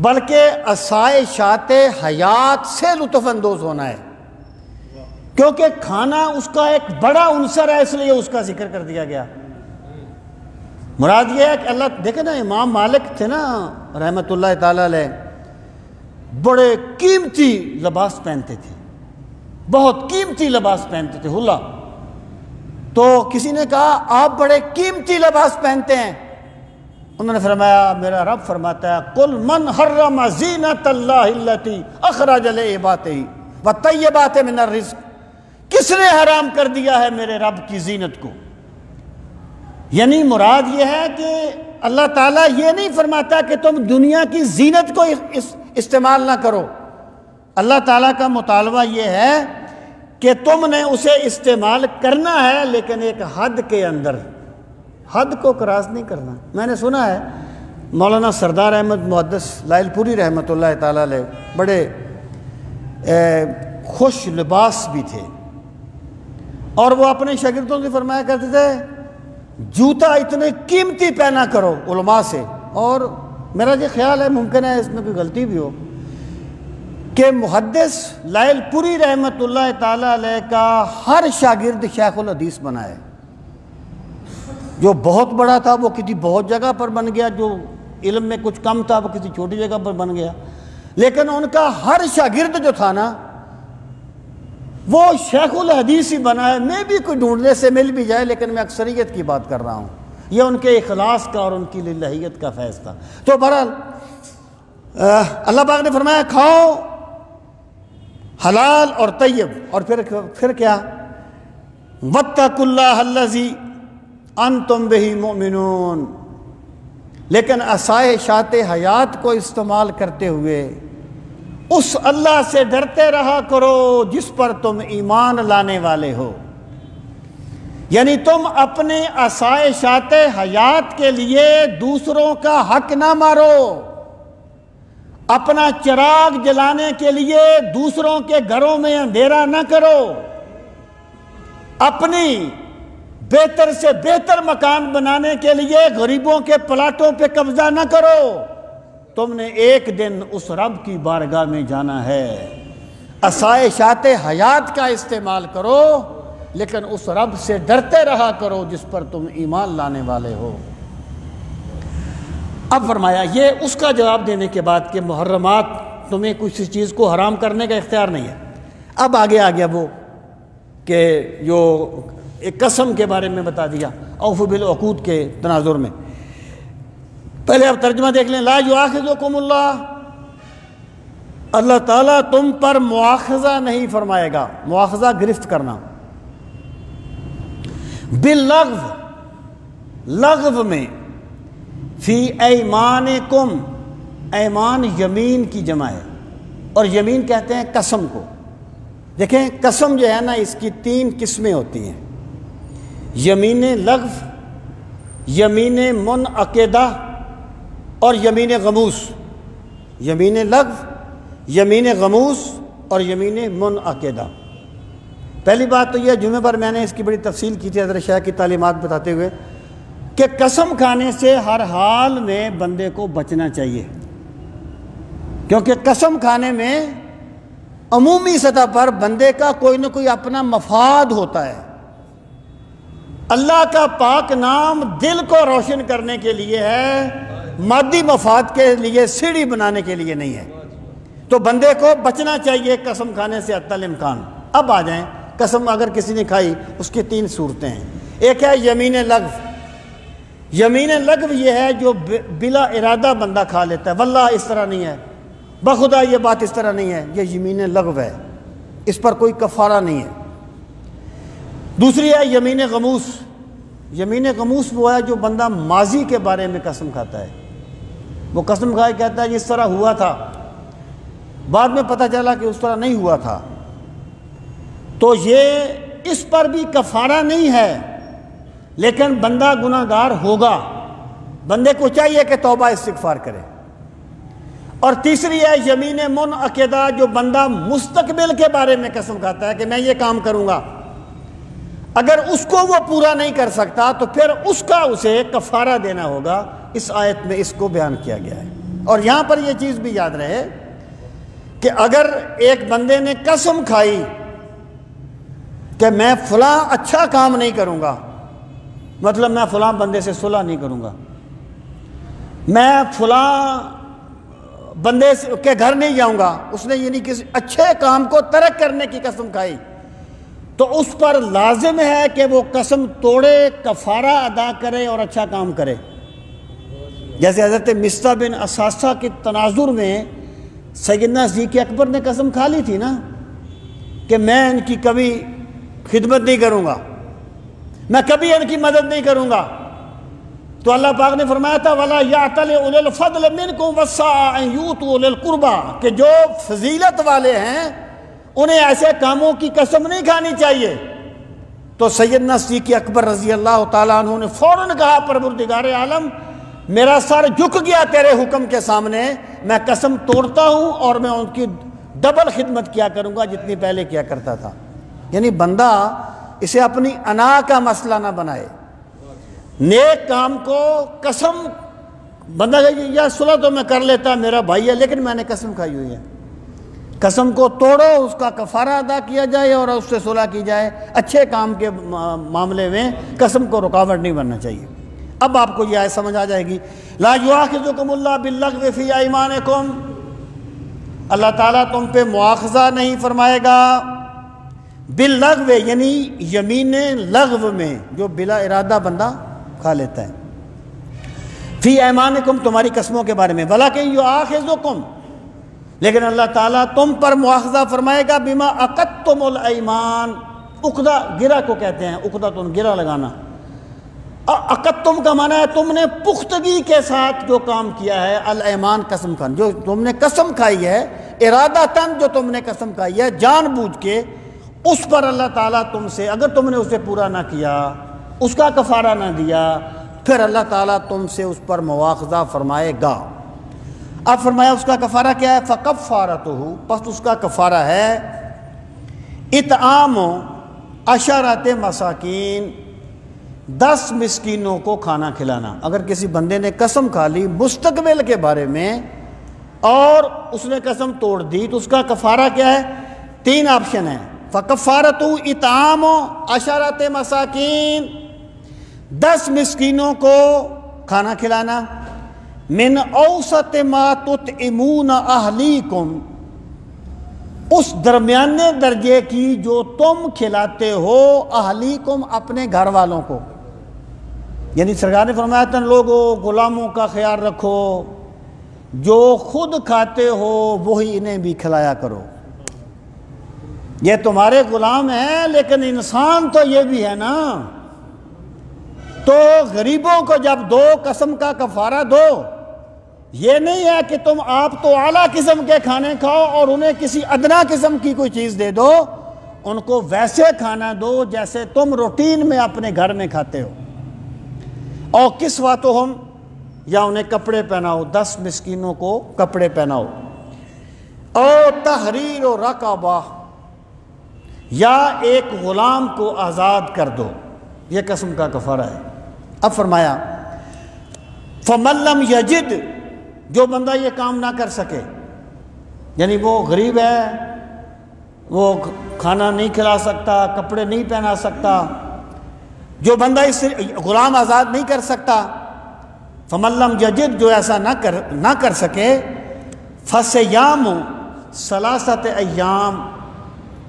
بلکہ آسائشات حیات سے لطف اندوز ہونا ہے، کیونکہ کھانا اس کا ایک بڑا عنصر ہے، اس لیے اس کا ذکر کر دیا گیا. مراد یہ ہے کہ اللہ دیکھیں نا، امام مالک تھے نا رحمۃ اللہ تعالی علیہ، بڑے قیمتی لباس پہنتے تھے، بہت قیمتی لباس پہنتے تھے، حلہ. تو کسی نے کہا آپ بڑے قیمتی لباس پہنتے ہیں. انہوں نے فرمایا میرا رب فرماتا ہے قل من حرم زینت اللہ التی اخرج لعباده والطیبات من الرزق، کس نے حرام کر دیا ہے میرے رب کی زینت کو؟ یعنی مراد یہ ہے کہ اللہ تعالیٰ یہ نہیں فرماتا کہ تم دنیا کی زینت کو استعمال نہ کرو. اللہ تعالیٰ کا مطالبہ یہ ہے کہ تم نے اسے استعمال کرنا ہے، لیکن ایک حد کے اندر، حد کو کراس نہیں کرنا. میں نے سنا ہے مولانا سردار احمد محدث لائل پوری رحمۃ اللہ تعالیٰ علیہ بڑے خوش لباس بھی تھے، اور وہ اپنے شاگردوں سے فرمایا کرتے تھے جوتا اتنے قیمتی پہنا کرو علماء سے. اور میرا یہ خیال ہے، ممکن ہے اس میں کوئی غلطی بھی ہو، کہ محدث لائل پوری رحمۃ اللہ تعالی علیہ کا ہر شاگرد شیخ الحدیث بنا ہے. جو بہت بڑا تھا وہ کسی بہت جگہ پر بن گیا، جو علم میں کچھ کم تھا وہ کسی چھوٹی جگہ پر بن گیا، لیکن ان کا ہر شاگرد جو تھا نا وہ شیخ الحدیث ہی بنا ہے. میں بھی کوئی ڈھونڈنے سے مل بھی جائے، لیکن میں اکثریت کی بات کر رہا ہوں. یہ ان کے اخلاص کا اور ان کی للہیت کا فیض تھا. تو بہرحال اللہ پاک نے فرمایا کھاؤ حلال اور طیب. اور پھر کیا؟ واتقوا اللہ الذی انتم بہ مؤمنون. لیکن آسائشات حیات کو استعمال کرتے ہوئے اس اللہ سے ڈرتے رہا کرو جس پر تم ایمان لانے والے ہو. یعنی تم اپنے آسائشات حیات کے لیے دوسروں کا حق نہ مارو، اپنا چراغ جلانے کے لیے دوسروں کے گھروں میں اندھیرا نہ کرو، اپنی بہتر سے بہتر مکان بنانے کے لیے غریبوں کے پلاٹوں پہ قبضہ نہ کرو. تم نے ایک دن اس رب کی بارگاہ میں جانا ہے. آسائشات حیات کا استعمال کرو، لیکن اس رب سے ڈرتے رہا کرو جس پر تم ایمان لانے والے ہو. اب فرمایا یہ اس کا جواب دینے کے بعد کہ محرمات، تمہیں کسی چیز کو حرام کرنے کا اختیار نہیں ہے. اب آگے آ گیا وہ کہ جو ایک قسم کے بارے میں بتا دیا اوفوا بالعقود کے تناظر میں. پہلے اب ترجمہ دیکھ لیں. لا یؤاخذکم اللہ، اللہ تعالیٰ تم پر مواخذہ نہیں فرمائے گا. مواخذہ گرفت کرنا. باللغو، لغو میں، فی ایمانکم، ایمان یمین کی جمع ہے، اور یمین کہتے ہیں قسم کو. دیکھیں قسم جو ہے نا اس کی 3 قسمیں ہوتی ہیں، یمین لغو، یمین منعقدہ اور یمین غموس. یمین لغو، یمین غموس اور یمین منعقدہ۔ پہلی بات تو یہ جمعے پر میں نے اس کی بڑی تفصیل کی تھی حضرت شیخ کی تعلیمات بتاتے ہوئے کہ قسم کھانے سے ہر حال میں بندے کو بچنا چاہیے، کیونکہ قسم کھانے میں عمومی سطح پر بندے کا کوئی نہ کوئی اپنا مفاد ہوتا ہے۔ اللہ کا پاک نام دل کو روشن کرنے کے لیے ہے، مادی مفاد کے لیے سیڑھی بنانے کے لیے نہیں ہے۔ تو بندے کو بچنا چاہیے قسم کھانے سے حتی الامکان۔ اب آ جائیں، قسم اگر کسی نے کھائی اس کی 3 صورتیں ہیں۔ ایک ہے یمین لغو۔ یمین لغو یہ ہے جو بلا ارادہ بندہ کھا لیتا ہے، واللہ اس طرح نہیں ہے، بخدا یہ بات اس طرح نہیں ہے، یہ یمین لغو ہے، اس پر کوئی کفارہ نہیں ہے۔ دوسری ہے یمین غموس۔ یمین غموس وہ ہے جو بندہ ماضی کے بارے میں قسم کھاتا ہے، وہ قسم کھائے کہتا ہے جس طرح ہوا تھا، بعد میں پتہ چلا کہ اس طرح نہیں ہوا تھا، تو یہ اس پر بھی کفارہ نہیں ہے، لیکن بندہ گناہ گار ہوگا، بندے کو چاہیے کہ توبہ استغفار کرے۔ اور تیسری ہے یمین منعقدہ، جو بندہ مستقبل کے بارے میں قسم کھاتا ہے کہ میں یہ کام کروں گا، اگر اس کو وہ پورا نہیں کر سکتا تو پھر اس کا اسے کفارہ دینا ہوگا۔ اس آیت میں اس کو بیان کیا گیا ہے۔ اور یہاں پر یہ چیز بھی یاد رہے کہ اگر ایک بندے نے قسم کھائی کہ میں فلاں اچھا کام نہیں کروں گا، مطلب میں فلاں بندے سے صلح نہیں کروں گا، میں فلاں بندے کے گھر نہیں جاؤں گا، اس نے یعنی کسی اچھے کام کو ترک کرنے کی قسم کھائی، تو اس پر لازم ہے کہ وہ قسم توڑے، کفارہ ادا کرے اور اچھا کام کرے۔ جیسے حضرت مصطح بن اساسہ کے تناظر میں سیدنا صدیق اکبر نے قسم کھا لی تھی نا کہ میں ان کی کبھی خدمت نہیں کروں گا، میں کبھی ان کی مدد نہیں کروں گا، تو اللہ پاک نے فرمایا تھا وَلَا يَعْتَلِ أُولِي الْفَضْلِ مِنْكُمْ وَالسَّعَةِ أَنْ يُؤْتُوا أُولِي الْقُرْبَىٰ، کہ جو فضیلت والے ہیں انہیں ایسے کاموں کی قسم نہیں کھانی چاہیے۔ تو سیدنا صدیق اکبر رضی اللہ تعالیٰ عنہ نے فوراً کہا پروردگار عالم میرا سر جھک گیا تیرے حکم کے سامنے، میں قسم توڑتا ہوں اور میں ان کی ڈبل خدمت کیا کروں گا جتنی پہلے کیا کرتا تھا۔ یعنی بندہ اسے اپنی انا کا مسئلہ نہ بنائے، نیک کام کو قسم بندہ کہ یا صلح تو میں کر لیتا میرا بھائی ہے لیکن میں نے قسم کھائی ہوئی ہے، قسم کو توڑو، اس کا کفارہ ادا کیا جائے اور اس سے صلح کی جائے۔ اچھے کام کے معاملے میں قسم کو رکاوٹ نہیں بننا چاہیے۔ اب آپ کو یہ آیت سمجھ آ جائے گی، لا یؤاخذکم اللہ باللغو فی ایمانکم، اللہ تعالیٰ تم پہ مواخذہ نہیں فرمائے گا باللغو، یعنی یمین لغو میں جو بلا ارادہ بندہ کھا لیتا ہے، فی ایمانکم تمہاری قسموں کے بارے میں، ولکن یؤاخذکم، لیکن اللہ تعالیٰ تم پر مواخذہ فرمائے گا بما عقدتم الایمان، عقدہ گرہ کو کہتے ہیں، عقدۃ گرہ لگانا، عقدتم کا معنی ہے تم نے پختگی کے ساتھ جو کام کیا ہے، الایمان قسم کھانا، جو تم نے قسم کھائی ہے ارادتاً، جو تم نے قسم کھائی ہے جان بوجھ کے، اس پر اللہ تعالیٰ تم سے اگر تم نے اسے پورا نہ کیا، اس کا کفارہ نہ دیا، پھر اللہ تعالیٰ تم سے اس پر مواخذہ فرمائے گا۔ اب فرمایا اس کا کفارہ کیا ہے، فَكَفَّارَتُهُ، پس اس کا کفارہ ہے اطعام 10 مساکین، 10 مسکینوں کو کھانا کھلانا۔ اگر کسی بندے نے قسم کھا لی مستقبل کے بارے میں اور اس نے قسم توڑ دی تو اس کا کفارہ کیا ہے؟ 3 آپشن ہیں، فَكَفَّارَتُهُ اطعام 10 مساکین، 10 مسکینوں کو کھانا کھلانا، من اوسط ما تطعمون اہلیکم، اس درمیانے درجے کی جو تم کھلاتے ہو اہلیکم اپنے گھر والوں کو، یعنی سرکار نے فرمایا تھا لوگوں غلاموں کا خیال رکھو، جو خود کھاتے ہو وہی انہیں بھی کھلایا کرو، یہ تمہارے غلام ہیں لیکن انسان تو یہ بھی ہے نا، تو غریبوں کو جب دو قسم کا کفارہ دو، یہ نہیں ہے کہ تم آپ تو اعلیٰ قسم کے کھانے کھاؤ اور انہیں کسی ادنا قسم کی کوئی چیز دے دو، ان کو ویسے کھانا دو جیسے تم روٹین میں اپنے گھر میں کھاتے ہو۔ اور کسوتہم، یا انہیں کپڑے پہناؤ، 10 مسکینوں کو کپڑے پہناؤ۔ او تحریر و رقبہ، یا ایک غلام کو آزاد کر دو، یہ قسم کا کفارہ ہے۔ اب فرمایا فَمَن لَّمْ يَجِدْ، جو بندہ یہ کام نہ کر سکے، یعنی وہ غریب ہے، وہ کھانا نہیں کھلا سکتا، کپڑے نہیں پہنا سکتا، جو بندہ اس غلام آزاد نہیں کر سکتا، فَمَن لَّمْ يَجِدْ، جو ایسا نہ کر سکے، فَصِيَامُ ثَلَاثَةِ أَيَّامٍ،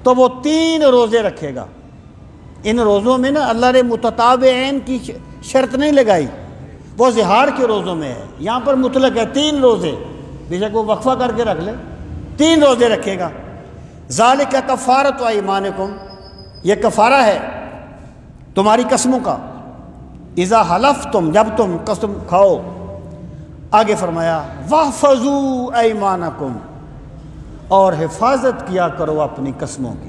تو وہ 3 روزے رکھے گا۔ ان روزوں میں نا اللہ نے متتابعین کی شرط نہیں لگائی، وہ ظہار کے روزوں میں ہے، یہاں پر مطلق ہے 3 روزے، بے شک وہ وقفہ کر کے رکھ لے، 3 روزے رکھے گا۔ ذالک کفارۃ ایمانکم، یہ کفارہ ہے تمہاری قسموں کا، اذا حلفتم، جب تم قسم کھاؤ۔ آگے فرمایا واحفظوا ایمانکم، اور حفاظت کیا کرو اپنی قسموں کی،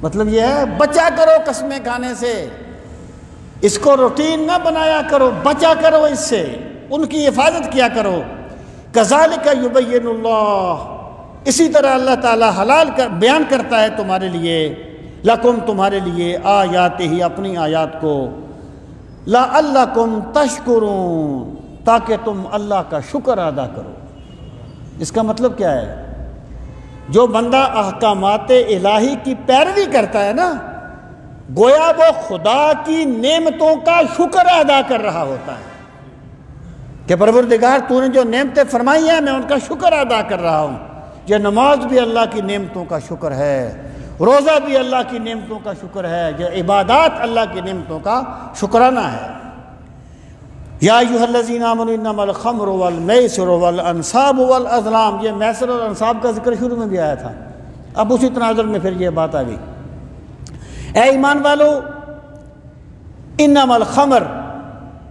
مطلب یہ ہے بچا کرو قسمیں کھانے سے، اس کو روٹین نہ بنایا کرو، بچا کرو اس سے، ان کی حفاظت کیا کرو۔ کذالک یبین اللہ، اسی طرح اللہ تعالیٰ بیان کرتا ہے تمہارے لیے، لکم، تمہارے لیے، آیاتہ، اپنی آیات کو، لعلکم تشکرون، تاکہ تم اللہ کا شکر ادا کرو۔ اس کا مطلب کیا ہے؟ جو بندہ احکامات الہی کی پیروی کرتا ہے نا، گویا وہ خدا کی نعمتوں کا شکر ادا کر رہا ہوتا ہے کہ پروردگار تو نے جو نعمتیں فرمائی ہیں میں ان کا شکر ادا کر رہا ہوں۔ یہ نماز بھی اللہ کی نعمتوں کا شکر ہے، روزہ بھی اللہ کی نعمتوں کا شکر ہے، یہ عبادات اللہ کی نعمتوں کا شکرانہ ہے۔ یا ایھا الذین آمنوا انما الخمر والمیسر والانصاب والازلام، یہ میسر اور انصاب کا ذکر شروع میں بھی آیا تھا، اب اسی تناظر میں پھر یہ بات آ گئی۔ اے ایمان والو، انما الخمر،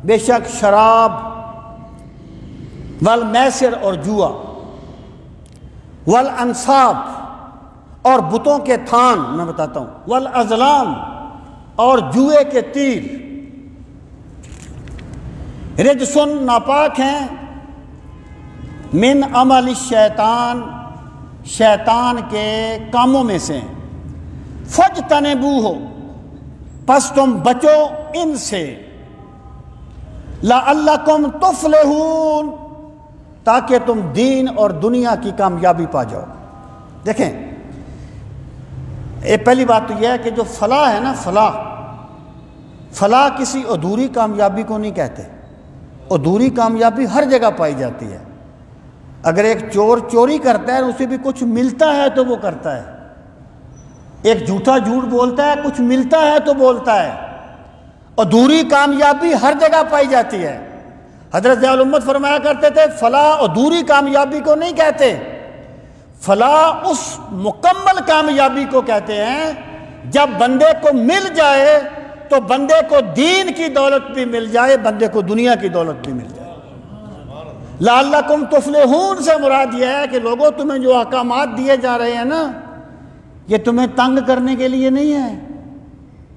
بے شک شراب، والمیسر اور جوا، والانصاب اور بتوں کے تھان، میں بتاتا ہوں، والازلام اور جوئے کے تیر، رجسن، ناپاک ہیں، من عمل الشیطان، شیطان کے کاموں میں سے، فاجتنبوہ، پس تم بچو ان سے، لعلکم تفلحون، تاکہ تم دین اور دنیا کی کامیابی پا جاؤ۔ دیکھیں، پہلی بات تو یہ ہے کہ جو فلاح ہے نا، فلاح کسی ادھوری کامیابی کو نہیں کہتے، ادھوری کامیابی ہر جگہ پائی جاتی ہے۔ اگر ایک چور چوری کرتا ہے اسے بھی کچھ ملتا ہے تو وہ کرتا ہے، ایک جھوٹا جھوٹ بولتا ہے کچھ ملتا ہے تو بولتا ہے، ادھوری کامیابی ہر جگہ پائی جاتی ہے۔ حضرت ضیاء الامت فرمایا کرتے تھے فلاح ادھوری کامیابی کو نہیں کہتے، فلاح اس مکمل کامیابی کو کہتے ہیں جب بندے کو مل جائے تو بندے کو دین کی دولت بھی مل جائے، بندے کو دنیا کی دولت بھی مل جائے۔ لعلکم تفلحون سے مراد یہ ہے کہ لوگوں تمہیں جو احکامات دیے جا رہے ہیں نا، یہ تمہیں تنگ کرنے کے لیے نہیں ہے،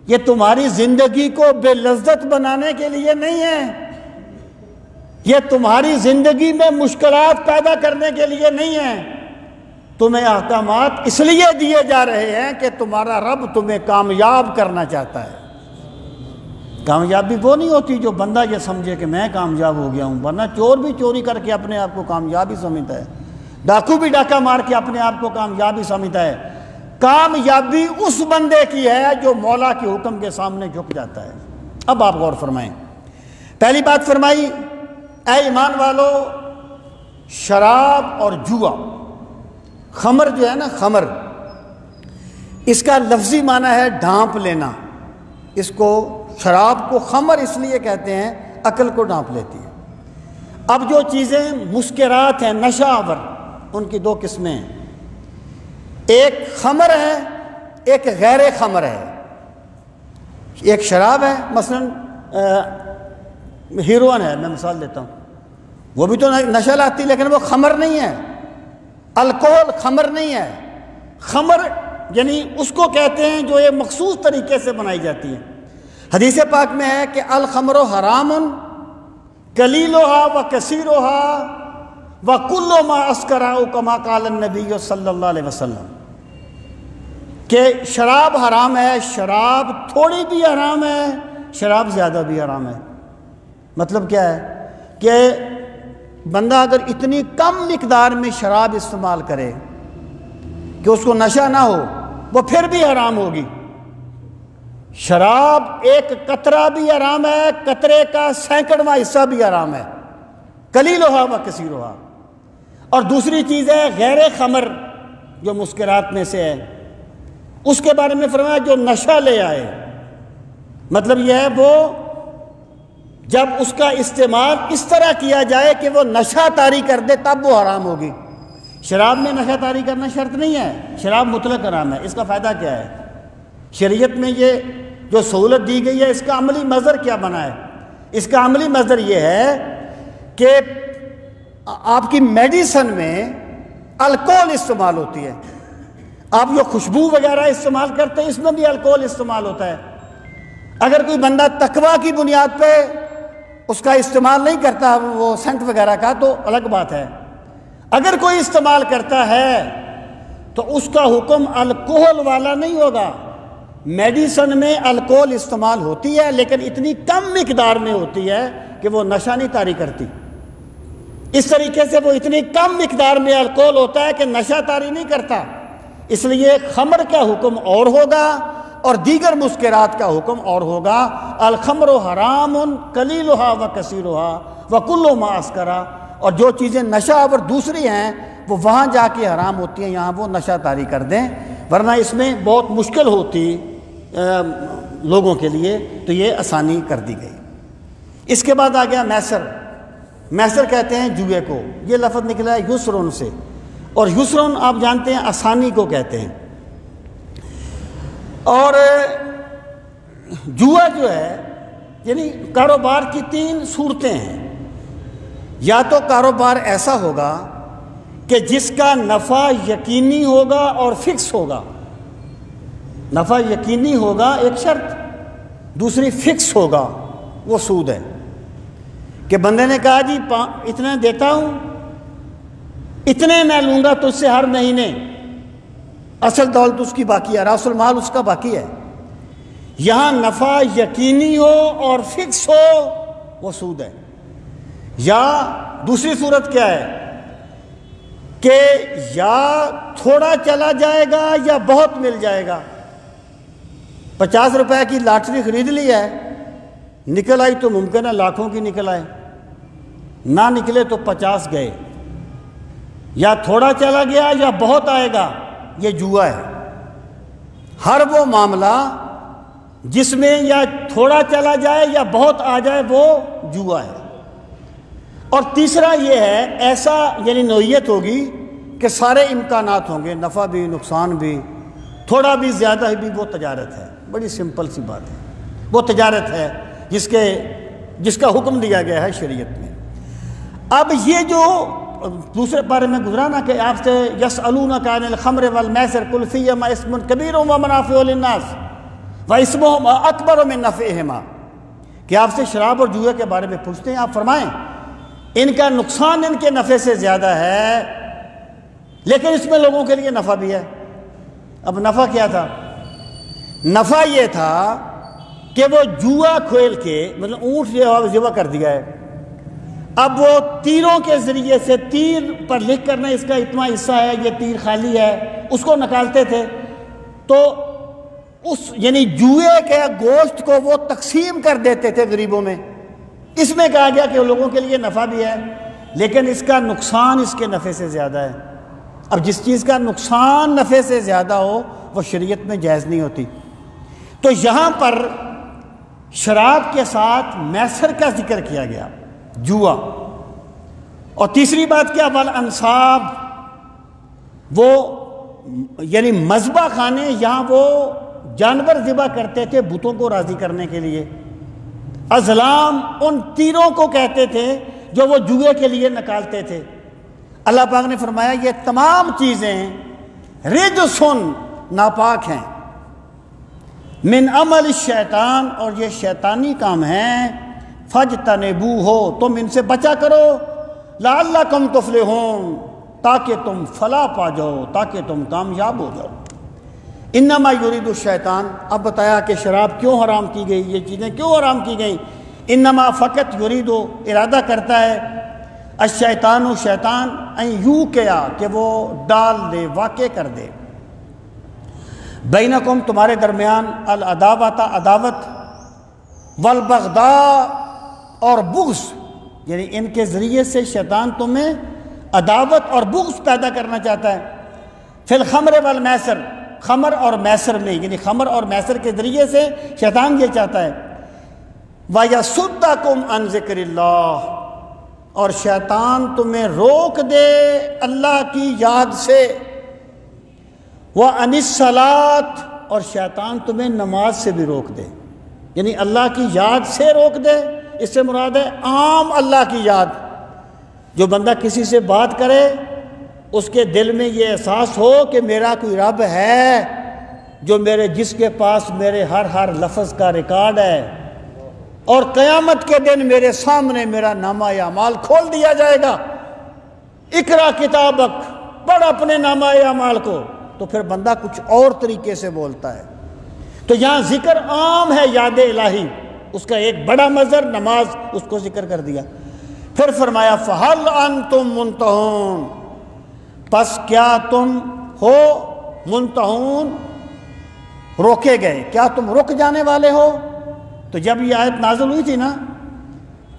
یہ تمہاری زندگی کو بے لذت بنانے کے لیے نہیں ہے، یہ تمہاری زندگی میں مشکلات پیدا کرنے کے لیے نہیں ہے، تمہیں احکامات اس لیے دیے جا رہے ہیں کہ تمہارا رب تمہیں کامیاب کرنا چاہتا ہے۔ کامیابی وہ نہیں ہوتی جو بندہ یہ سمجھے کہ میں کامیاب ہو گیا ہوں، ورنہ چور بھی چوری کر کے اپنے آپ کو کامیابی سمجھتا ہے، ڈاکو بھی ڈاکہ مار کے اپنے آپ کو کامیابی سمجھتا ہے۔ کامیابی اس بندے کی ہے جو مولا کے حکم کے سامنے جھک جاتا ہے۔ اب آپ غور فرمائیں، پہلی بات فرمائی اے ایمان والو، شراب اور جوا، خمر جو ہے نا، خمر، اس کا لفظی معنی ہے ڈھانپ لینا۔ اس کو شراب کو خمر اس لیے کہتے ہیں عقل کو ڈھانپ لیتی ہے۔ اب جو چیزیں مسکرات ہیں، نشہ آور، ان کی 2 قسمیں ہیں، ایک خمر ہے، ایک غیر خمر ہے۔ ایک شراب ہے، مثلا ہیروئن ہے، میں مثال دیتا ہوں، وہ بھی تو نشہ لاتی لیکن وہ خمر نہیں ہے، الکوہل خمر نہیں ہے۔ خمر یعنی اس کو کہتے ہیں جو ایک مخصوص طریقے سے بنائی جاتی ہے۔ حدیث پاک میں ہے کہ الخمر حرام قلیلھا و کثیرھا وَكُلُّ مَا أَسْكَرَ كَمَا قَالَ النَّبِيُّ صلی اللہ علیہ وسلم، کہ شراب حرام ہے، شراب تھوڑی بھی حرام ہے، شراب زیادہ بھی حرام ہے۔ مطلب کیا ہے کہ بندہ اگر اتنی کم مقدار میں شراب استعمال کرے کہ اس کو نشہ نہ ہو، وہ پھر بھی حرام ہوگی۔ شراب ایک قطرہ بھی حرام ہے، قطرے کا 1/2 حصہ بھی حرام ہے، قلیلھا و کثیرھا۔ اور دوسری چیز ہے غیر خمر، جو مسکرات میں سے ہے، اس کے بارے میں فرمایا جو نشہ لے آئے، مطلب یہ ہے وہ جب اس کا استعمال اس طرح کیا جائے کہ وہ نشہ طاری کر دے تب وہ حرام ہوگی۔ شراب میں نشہ طاری کرنا شرط نہیں ہے، شراب مطلق حرام ہے۔ اس کا فائدہ کیا ہے؟ شریعت میں یہ جو سہولت دی گئی ہے، اس کا عملی مظہر کیا بنا ہے؟ اس کا عملی مظہر یہ ہے کہ آپ کی میڈیسن میں الکوہل استعمال ہوتی ہے، آپ جو خوشبو وغیرہ استعمال کرتے ہیں اس میں بھی الکوہل استعمال ہوتا ہے۔ اگر کوئی بندہ تقویٰ کی بنیاد پہ اس کا استعمال نہیں کرتا، وہ سینٹ وغیرہ کا، تو الگ بات ہے۔ اگر کوئی استعمال کرتا ہے تو اس کا حکم الکوہل والا نہیں ہوگا۔ میڈیسن میں الکوہل استعمال ہوتی ہے لیکن اتنی کم مقدار میں ہوتی ہے کہ وہ نشہ نہیں طاری کرتی۔ اس طریقے سے وہ اتنی کم مقدار میں الکوہل ہوتا ہے کہ نشہ طاری نہیں کرتا، اس لیے خمر کا حکم اور ہوگا اور دیگر مسکرات کا حکم اور ہوگا۔ الخمر حرام قلیلھا و کثیرھا وکل ما اسکر، اور جو چیزیں نشہ آور دوسری ہیں وہ وہاں جا کے حرام ہوتی ہیں، یہاں وہ نشہ طاری کر دیں، ورنہ اس میں بہت مشکل ہوتی لوگوں کے لیے، تو یہ آسانی کر دی گئی۔ اس کے بعد آ گیا میسر۔ میسر کہتے ہیں جوئے کو، یہ لفظ نکلا ہے یسرن سے، اور یسرن آپ جانتے ہیں آسانی کو کہتے ہیں۔ اور جوا جو ہے یعنی کاروبار کی 3 صورتیں ہیں۔ یا تو کاروبار ایسا ہوگا کہ جس کا نفع یقینی ہوگا اور فکس ہوگا، نفع یقینی ہوگا ایک شرط، دوسری فکس ہوگا، وہ سود ہے۔ کہ بندے نے کہا جی اتنے دیتا ہوں، اتنے میں لوں گا تجھ سے ہر مہینے، اصل دولت اس کی باقی ہے، راس المال اس کا باقی ہے۔ یہاں نفع یقینی ہو اور فکس ہو، وہ سود ہے۔ یا دوسری صورت کیا ہے کہ یا تھوڑا چلا جائے گا یا بہت مل جائے گا۔ 50 روپے کی لاٹری خرید لی ہے، نکل آئی تو ممکن ہے لاکھوں کی نکل آئے، نہ نکلے تو 50 گئے۔ یا تھوڑا چلا گیا یا بہت آئے گا، یہ جوا ہے۔ ہر وہ معاملہ جس میں یا تھوڑا چلا جائے یا بہت آ جائے، وہ جوا ہے۔ اور تیسرا یہ ہے ایسا یعنی نوعیت ہوگی کہ سارے امکانات ہوں گے، نفع بھی نقصان بھی، تھوڑا بھی زیادہ بھی، وہ تجارت ہے۔ بڑی سمپل سی بات ہے، وہ تجارت ہے جس کا حکم دیا گیا ہے شریعت میں۔ اب یہ جو دوسرے پارے میں گزرا نا کہ آپ سے یسألونک عن الخمر والمیسر قل فیہما اسم کبیر ومنافع للناس واسمہما اکبر من نفعہما، کہ آپ سے شراب اور جوئے کے بارے میں پوچھتے ہیں، آپ فرمائیں ان کا نقصان ان کے نفع سے زیادہ ہے لیکن اس میں لوگوں کے لیے نفع بھی ہے۔ اب نفع کیا تھا؟ نفع یہ تھا کہ وہ جوا کھیل کے، مطلب اونٹ ذبح کر دیا ہے، اب وہ تیروں کے ذریعے سے تیر پر لکھ کرنا اس کا اتنا حصہ ہے، یہ تیر خالی ہے، اس کو نکالتے تھے، تو اس یعنی جوئے کے گوشت کو وہ تقسیم کر دیتے تھے غریبوں میں۔ اس میں کہا گیا کہ لوگوں کے لیے نفع بھی ہے لیکن اس کا نقصان اس کے نفع سے زیادہ ہے۔ اب جس چیز کا نقصان نفع سے زیادہ ہو وہ شریعت میں جائز نہیں ہوتی۔ تو یہاں پر شراب کے ساتھ میسر کا ذکر کیا گیا، جوا۔ اور تیسری بات کیا؟ والانصاب، وہ یعنی مذبح خانے، یہاں وہ جانور ذبح کرتے تھے بتوں کو راضی کرنے کے لیے۔ ازلام ان تیروں کو کہتے تھے جو وہ جوئے کے لیے نکالتے تھے۔ اللہ پاک نے فرمایا یہ تمام چیزیں رجسن، ناپاک ہیں، من عمل الشیطان، اور یہ شیطانی کام ہیں، فجتنبوہ، تم ان سے بچا کرو، لعلکم تفلحون، تاکہ تم فلاح پا جاؤ، تاکہ تم کامیاب ہو جاؤ۔ انما یرید الشیطان، اب بتایا کہ شراب کیوں حرام کی گئی، یہ چیزیں کیوں حرام کی گئیں۔ انما فقط یرید، ارادہ کرتا ہے، الشیطان، شیطان، ان یوقع، کہ وہ ڈال دے، واقع کر دے، بینکم، تمہارے درمیان، العداوۃ، عداوت، والبغضاء، اور بغض، یعنی ان کے ذریعے سے شیطان تمہیں عداوت اور بغض پیدا کرنا چاہتا ہے، فی الخمر والمیسر، خمر اور میسر میں، یعنی خمر اور میسر کے ذریعے سے شیطان یہ چاہتا ہے، وَيَصُدَّكُمْ عَنْ ذِكْرِ اللَّهِ، اور شیطان تمہیں روک دے اللہ کی یاد سے، وَعَنِ الصَّلَاةِ، اور شیطان تمہیں نماز سے بھی روک دے، یعنی اللہ کی یاد سے روک دے۔ اس سے مراد ہے عام اللہ کی یاد۔ جو بندہ کسی سے بات کرے اس کے دل میں یہ احساس ہو کہ میرا کوئی رب ہے جو جس کے پاس میرے ہر لفظ کا ریکارڈ ہے، اور قیامت کے دن میرے سامنے میرا نامہ اعمال کھول دیا جائے گا، اقرا کتابک، پڑھ اپنے نامہ اعمال کو، تو پھر بندہ کچھ اور طریقے سے بولتا ہے۔ تو یہاں ذکر عام ہے یاد الہی، اس کا ایک بڑا مظہر نماز، اس کو ذکر کر دیا۔ پھر فرمایا فَهَلْ أَنْتُمْ مُنْتَهُونَ، پس کیا تم ہو منتہون، روکے گئے، کیا تم رک جانے والے ہو؟ تو جب یہ آیت نازل ہوئی تھی نا،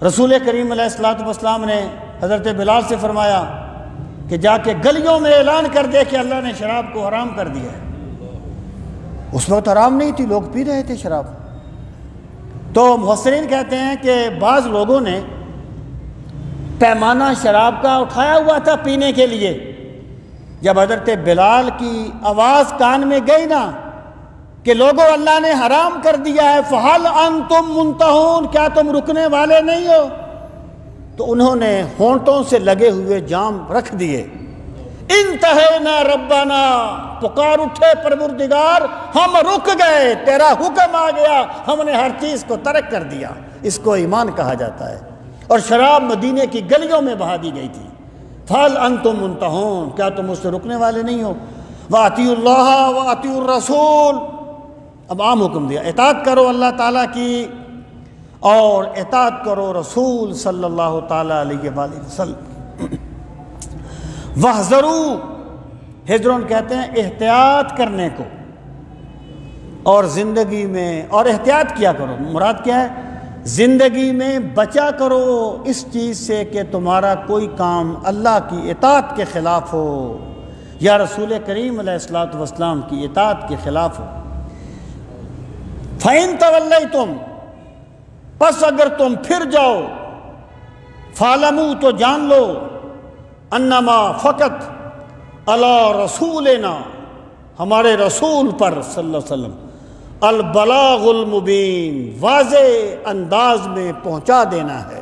رسول کریم علیہ السلام نے حضرت بلال سے فرمایا کہ جا کے گلیوں میں اعلان کر دے کہ اللہ نے شراب کو حرام کر دیا ہے۔ اس وقت حرام نہیں تھی، لوگ پی رہے تھے شراب۔ تو مفسرین کہتے ہیں کہ بعض لوگوں نے پیمانہ شراب کا اٹھایا ہوا تھا پینے کے لیے، جب حضرت بلال کی آواز کان میں گئی نا کہ لوگوں اللہ نے حرام کر دیا ہے، فَهَلْ أَنْتُمْ مُنْتَهُونَ، کیا تم رکنے والے نہیں ہو؟ تو انہوں نے ہونٹوں سے لگے ہوئے جام رکھ دیے، انتہینا ربنا، پکار اٹھے پروردگار ہم رک گئے، تیرا حکم آ گیا، ہم نے ہر چیز کو ترک کر دیا۔ اس کو ایمان کہا جاتا ہے۔ اور شراب مدینے کی گلیوں میں بہا دی گئی تھی۔ فَهَلْ أَنْتُمْ مُنْتَهُونَ، کیا تم اس سے رکنے والے نہیں ہو؟ وَأَطِيعُوا اللَّهَ وَأَطِيعُوا الرَّسُولَ، اب عام حکم دیا، اطاعت کرو اللہ تعالیٰ کی اور اطاعت کرو رسول صلی اللہ تعالیٰ علیہ وآلہ وسلم۔ وَاحْذَرُوا، ہجرون کہتے ہیں احتیاط کرنے کو، اور زندگی میں، اور احتیاط کیا کرو، مراد کیا ہے؟ زندگی میں بچا کرو اس چیز سے کہ تمہارا کوئی کام اللہ کی اطاعت کے خلاف ہو یا رسول کریم علیہ السلام کی اطاعت کے خلاف ہو۔ فَإِن تَوَلَّيْتُمْ، پس اگر تم پھر جاؤ، فَاعْلَمُوا، تو جان لو، انما فقط علی رسولنا، ہمارے رسول پر صلی اللہ علیہ وسلم، البلاغ المبین، واضح انداز میں پہنچا دینا ہے۔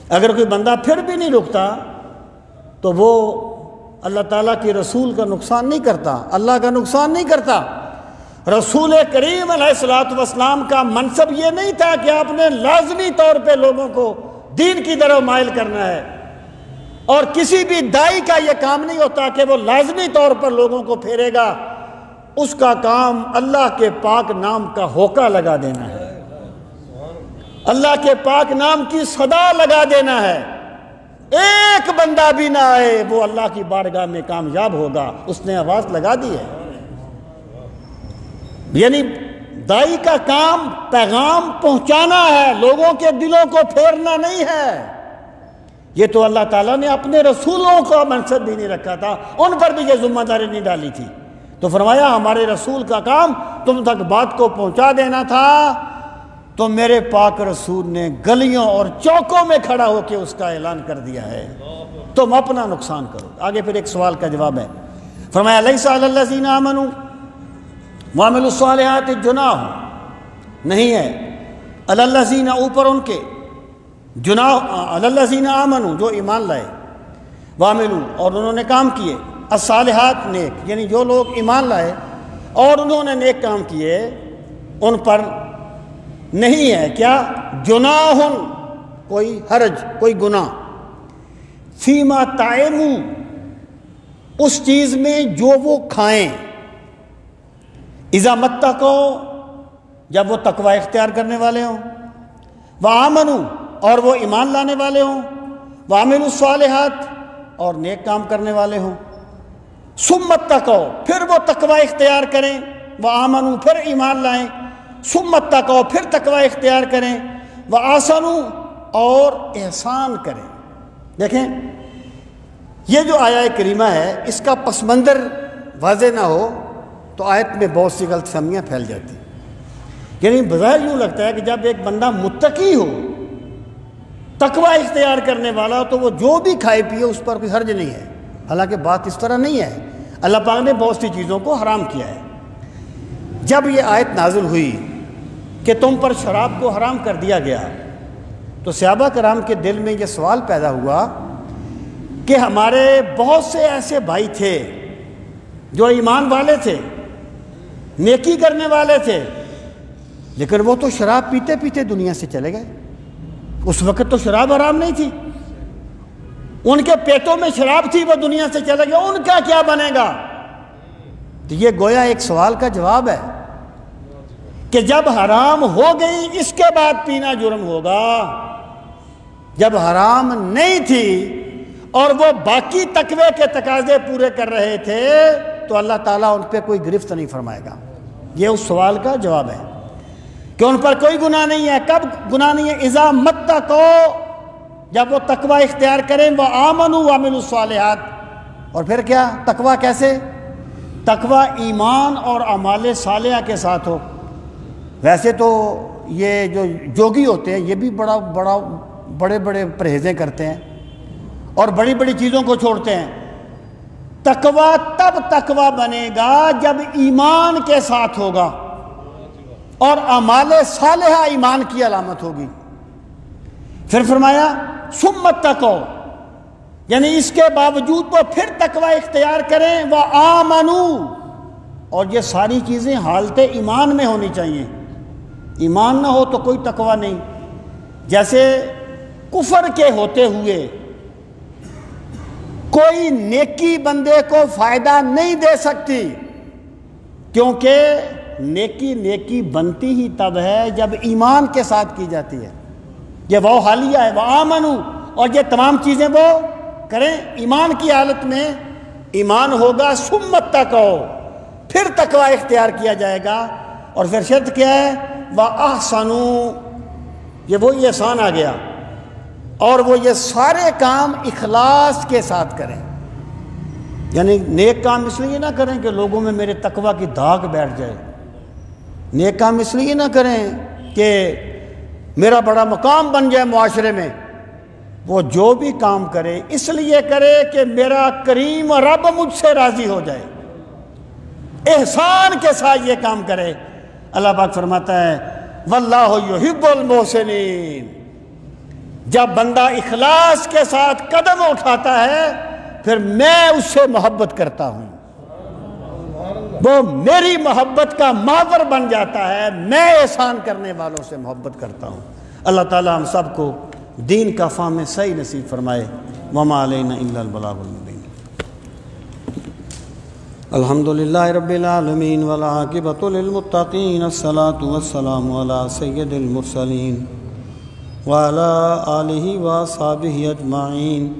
اگر کوئی بندہ پھر بھی نہیں رکتا تو وہ اللہ تعالیٰ کی رسول کا نقصان نہیں کرتا، اللہ کا نقصان نہیں کرتا۔ رسول کریم علیہ السلام کا منصب یہ نہیں تھا کہ آپ نے لازمی طور پہ لوگوں کو دین کی طرف مائل کرنا ہے، اور کسی بھی دائی کا یہ کام نہیں ہوتا کہ وہ لازمی طور پر لوگوں کو پھیرے گا۔ اس کا کام اللہ کے پاک نام کا ہوکا لگا دینا ہے، اللہ کے پاک نام کی صدا لگا دینا ہے۔ ایک بندہ بھی نہ آئے وہ اللہ کی بارگاہ میں کامیاب ہوگا، اس نے آواز لگا دی ہے۔ یعنی دائی کا کام پیغام پہنچانا ہے، لوگوں کے دلوں کو پھیرنا نہیں ہے۔ یہ تو اللہ تعالیٰ نے اپنے رسولوں کا منصب بھی نہیں رکھا تھا، ان پر بھی یہ ذمہ داری نہیں ڈالی تھی۔ تو فرمایا ہمارے رسول کا کام تم تک بات کو پہنچا دینا تھا، تو میرے پاک رسول نے گلیوں اور چوکوں میں کھڑا ہو کے اس کا اعلان کر دیا ہے، تم اپنا نقصان کرو۔ آگے پھر ایک سوال کا جواب ہے، فرمایا لیس علی الذین آمنوا وعملوا الصالحات جناح، نہیں ہے علی الذین، اوپر ان کے، جناح علی الذین آمنوا، جو ایمان لائے، وعملوا، اور انہوں نے کام کیے، الصالحات، نیک، یعنی جو لوگ ایمان لائے اور انہوں نے نیک کام کیے، ان پر نہیں ہے کیا؟ جناح، کوئی حرج، کوئی گناہ، فیما طعموا، اس چیز میں جو وہ کھائیں، اذا متقوا، جب وہ تقوی اختیار کرنے والے ہوں، وآمنوا، اور وہ ایمان لانے والے ہوں، وعملوا الصالحات، اور نیک کام کرنے والے ہوں، ثم اتقوا، پھر وہ تقوی اختیار کریں، وآمنوا، پھر ایمان لائیں، ثم اتقوا، پھر تقوی اختیار کریں، وآحسنوا، اور احسان کریں۔ دیکھیں یہ جو آیہ کریمہ ہے، اس کا پس منظر واضح نہ ہو تو آیت میں بہت سی غلط فہمیاں پھیل جاتی ہیں۔ یعنی بظاہر یوں لگتا ہے کہ جب ایک بندہ متقی ہو، تقوی اختیار کرنے والا، تو وہ جو بھی کھائے پیے اس پر کوئی حرج نہیں ہے۔ حالانکہ بات اس طرح نہیں ہے، اللہ پاک نے بہت سی چیزوں کو حرام کیا ہے۔ جب یہ آیت نازل ہوئی کہ تم پر شراب کو حرام کر دیا گیا، تو صحابہ کرام کے دل میں یہ سوال پیدا ہوا کہ ہمارے بہت سے ایسے بھائی تھے جو ایمان والے تھے، نیکی کرنے والے تھے، لیکن وہ تو شراب پیتے پیتے دنیا سے چلے گئے۔ اس وقت تو شراب حرام نہیں تھی، ان کے پیٹوں میں شراب تھی، وہ دنیا سے چلے گئے، ان کا کیا بنے گا؟ تو یہ گویا ایک سوال کا جواب ہے کہ جب حرام ہو گئی اس کے بعد پینا جرم ہوگا، جب حرام نہیں تھی اور وہ باقی تقوی کے تقاضے پورے کر رہے تھے تو اللہ تعالیٰ ان پہ کوئی گرفت نہیں فرمائے گا۔ یہ اس سوال کا جواب ہے کہ ان پر کوئی گناہ نہیں ہے۔ کب گناہ نہیں ہے؟ اذا متقوا، جب وہ تقوی اختیار کریں، وہ آمنوا وعملوا الصالحات۔ اور پھر کیا؟ تقوی کیسے؟ تقوی ایمان اور اعمال صالحہ کے ساتھ ہو۔ ویسے تو یہ جو جوگی ہوتے ہیں یہ بھی بڑے بڑے پرہیزیں کرتے ہیں اور بڑی بڑی چیزوں کو چھوڑتے ہیں۔ تقوی تب تقوی بنے گا جب ایمان کے ساتھ ہوگا اور اعمال صالحہ ایمان کی علامت ہوگی۔ پھر فرمایا ثم اتقوا، یعنی اس کے باوجود وہ پھر تقوی اختیار کریں، وآمنوا، اور یہ ساری چیزیں حالت ایمان میں ہونی چاہیے۔ ایمان نہ ہو تو کوئی تقوی نہیں۔ جیسے کفر کے ہوتے ہوئے کوئی نیکی بندے کو فائدہ نہیں دے سکتی، کیونکہ نیکی بنتی ہی تب ہے جب ایمان کے ساتھ کی جاتی ہے۔ یہ وہ حالیہ ہے، وآمنوا، اور یہ تمام چیزیں وہ کریں ایمان کی حالت میں۔ ایمان ہوگا ثم اتقوا، پھر تقوی اختیار کیا جائے گا، اور پھر شرط کیا ہے؟ وَأَحْسَنُوا، یہ وہی احسان آ گیا، اور وہ یہ سارے کام اخلاص کے ساتھ کریں۔ یعنی نیک کام اس لیے نہ کریں کہ لوگوں میں میرے تقوی کی داغ بیٹھ جائے، نیک کام اس لیے نہ کریں کہ میرا بڑا مقام بن جائے معاشرے میں۔ وہ جو بھی کام کرے اس لیے کرے کہ میرا کریم رب مجھ سے راضی ہو جائے، احسان کے ساتھ یہ کام کرے۔ اللہ پاک فرماتا ہے واللہ یحب المحسنین، جب بندہ اخلاص کے ساتھ قدم اٹھاتا ہے پھر میں اس سے محبت کرتا ہوں، وہ میری محبت کا محور بن جاتا ہے، میں احسان کرنے والوں سے محبت کرتا ہوں۔ اللہ تعالی ہم سب کو دین کا فہم صحیح نصیب فرمائے۔ وما علینا الا البلاغ المبین۔ الحمدللہ رب العالمین والعاقبۃ للمتقین، الصلاۃ والسلام علی سید المرسلین وعلی آلہ واصحابہ اجمعین۔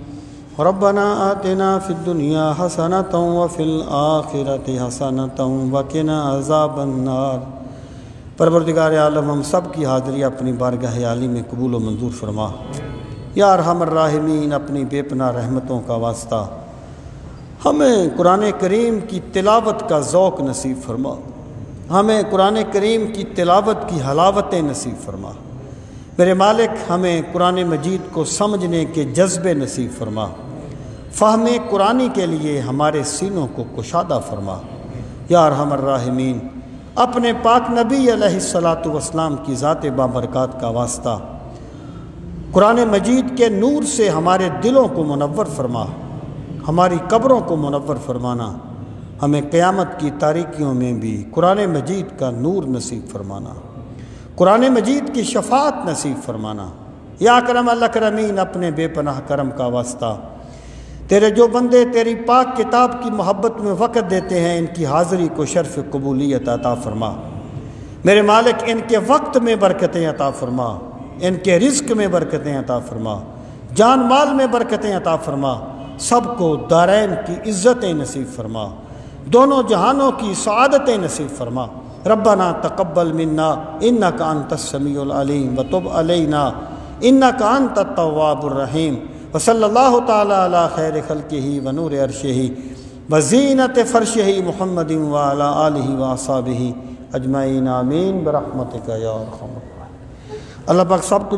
ربنا آتنا فی الدنیا حسنۃ وفی الآخرۃ حسنۃ وقنا عذاب النار۔ پروردگار عالم ہم سب کی حاضری اپنی بارگاہ عالی میں قبول و منظور فرما۔ یا ارحم الراحمین، اپنی بے پناہ رحمتوں کا واسطہ ہمیں قرآن کریم کی تلاوت کا ذوق نصیب فرما، ہمیں قرآن کریم کی تلاوت کی حلاوتیں نصیب فرما۔ میرے مالک ہمیں قرآن مجید کو سمجھنے کے جذبے نصیب فرما، فہم قرآنی کے لیے ہمارے سینوں کو کشادہ فرما۔ یا ارحم الراحمین، اپنے پاک نبی علیہ الصلاۃ والسلام کی ذات بابرکات کا واسطہ قرآن مجید کے نور سے ہمارے دلوں کو منور فرما، ہماری قبروں کو منور فرمانا، ہمیں قیامت کی تاریکیوں میں بھی قرآن مجید کا نور نصیب فرمانا، قرآن مجید کی شفاعت نصیب فرمانا۔ یا اکرم الاکرمین، اپنے بے پناہ کرم کا واسطہ تیرے جو بندے تیری پاک کتاب کی محبت میں وقت دیتے ہیں ان کی حاضری کو شرف قبولیت عطا فرما۔ میرے مالک ان کے وقت میں برکتیں عطا فرما، ان کے رزق میں برکتیں عطا فرما، جان مال میں برکتیں عطا فرما، سب کو دارین کی عزتیں نصیب فرما، دونوں جہانوں کی سعادتیں نصیب فرما۔ ربنا تقبل منا انک انت السمیع العلیم وتب علینا انک انت التواب الرحیم، وصلی اللہ تعالی علی خیر خلقہ ونور عرشہ وزینت فرشہ محمد وعلی آلہ واصحابہ اجمعین آمین برحمتک یا ارحم الراحمین۔ اللہ پاک سب کو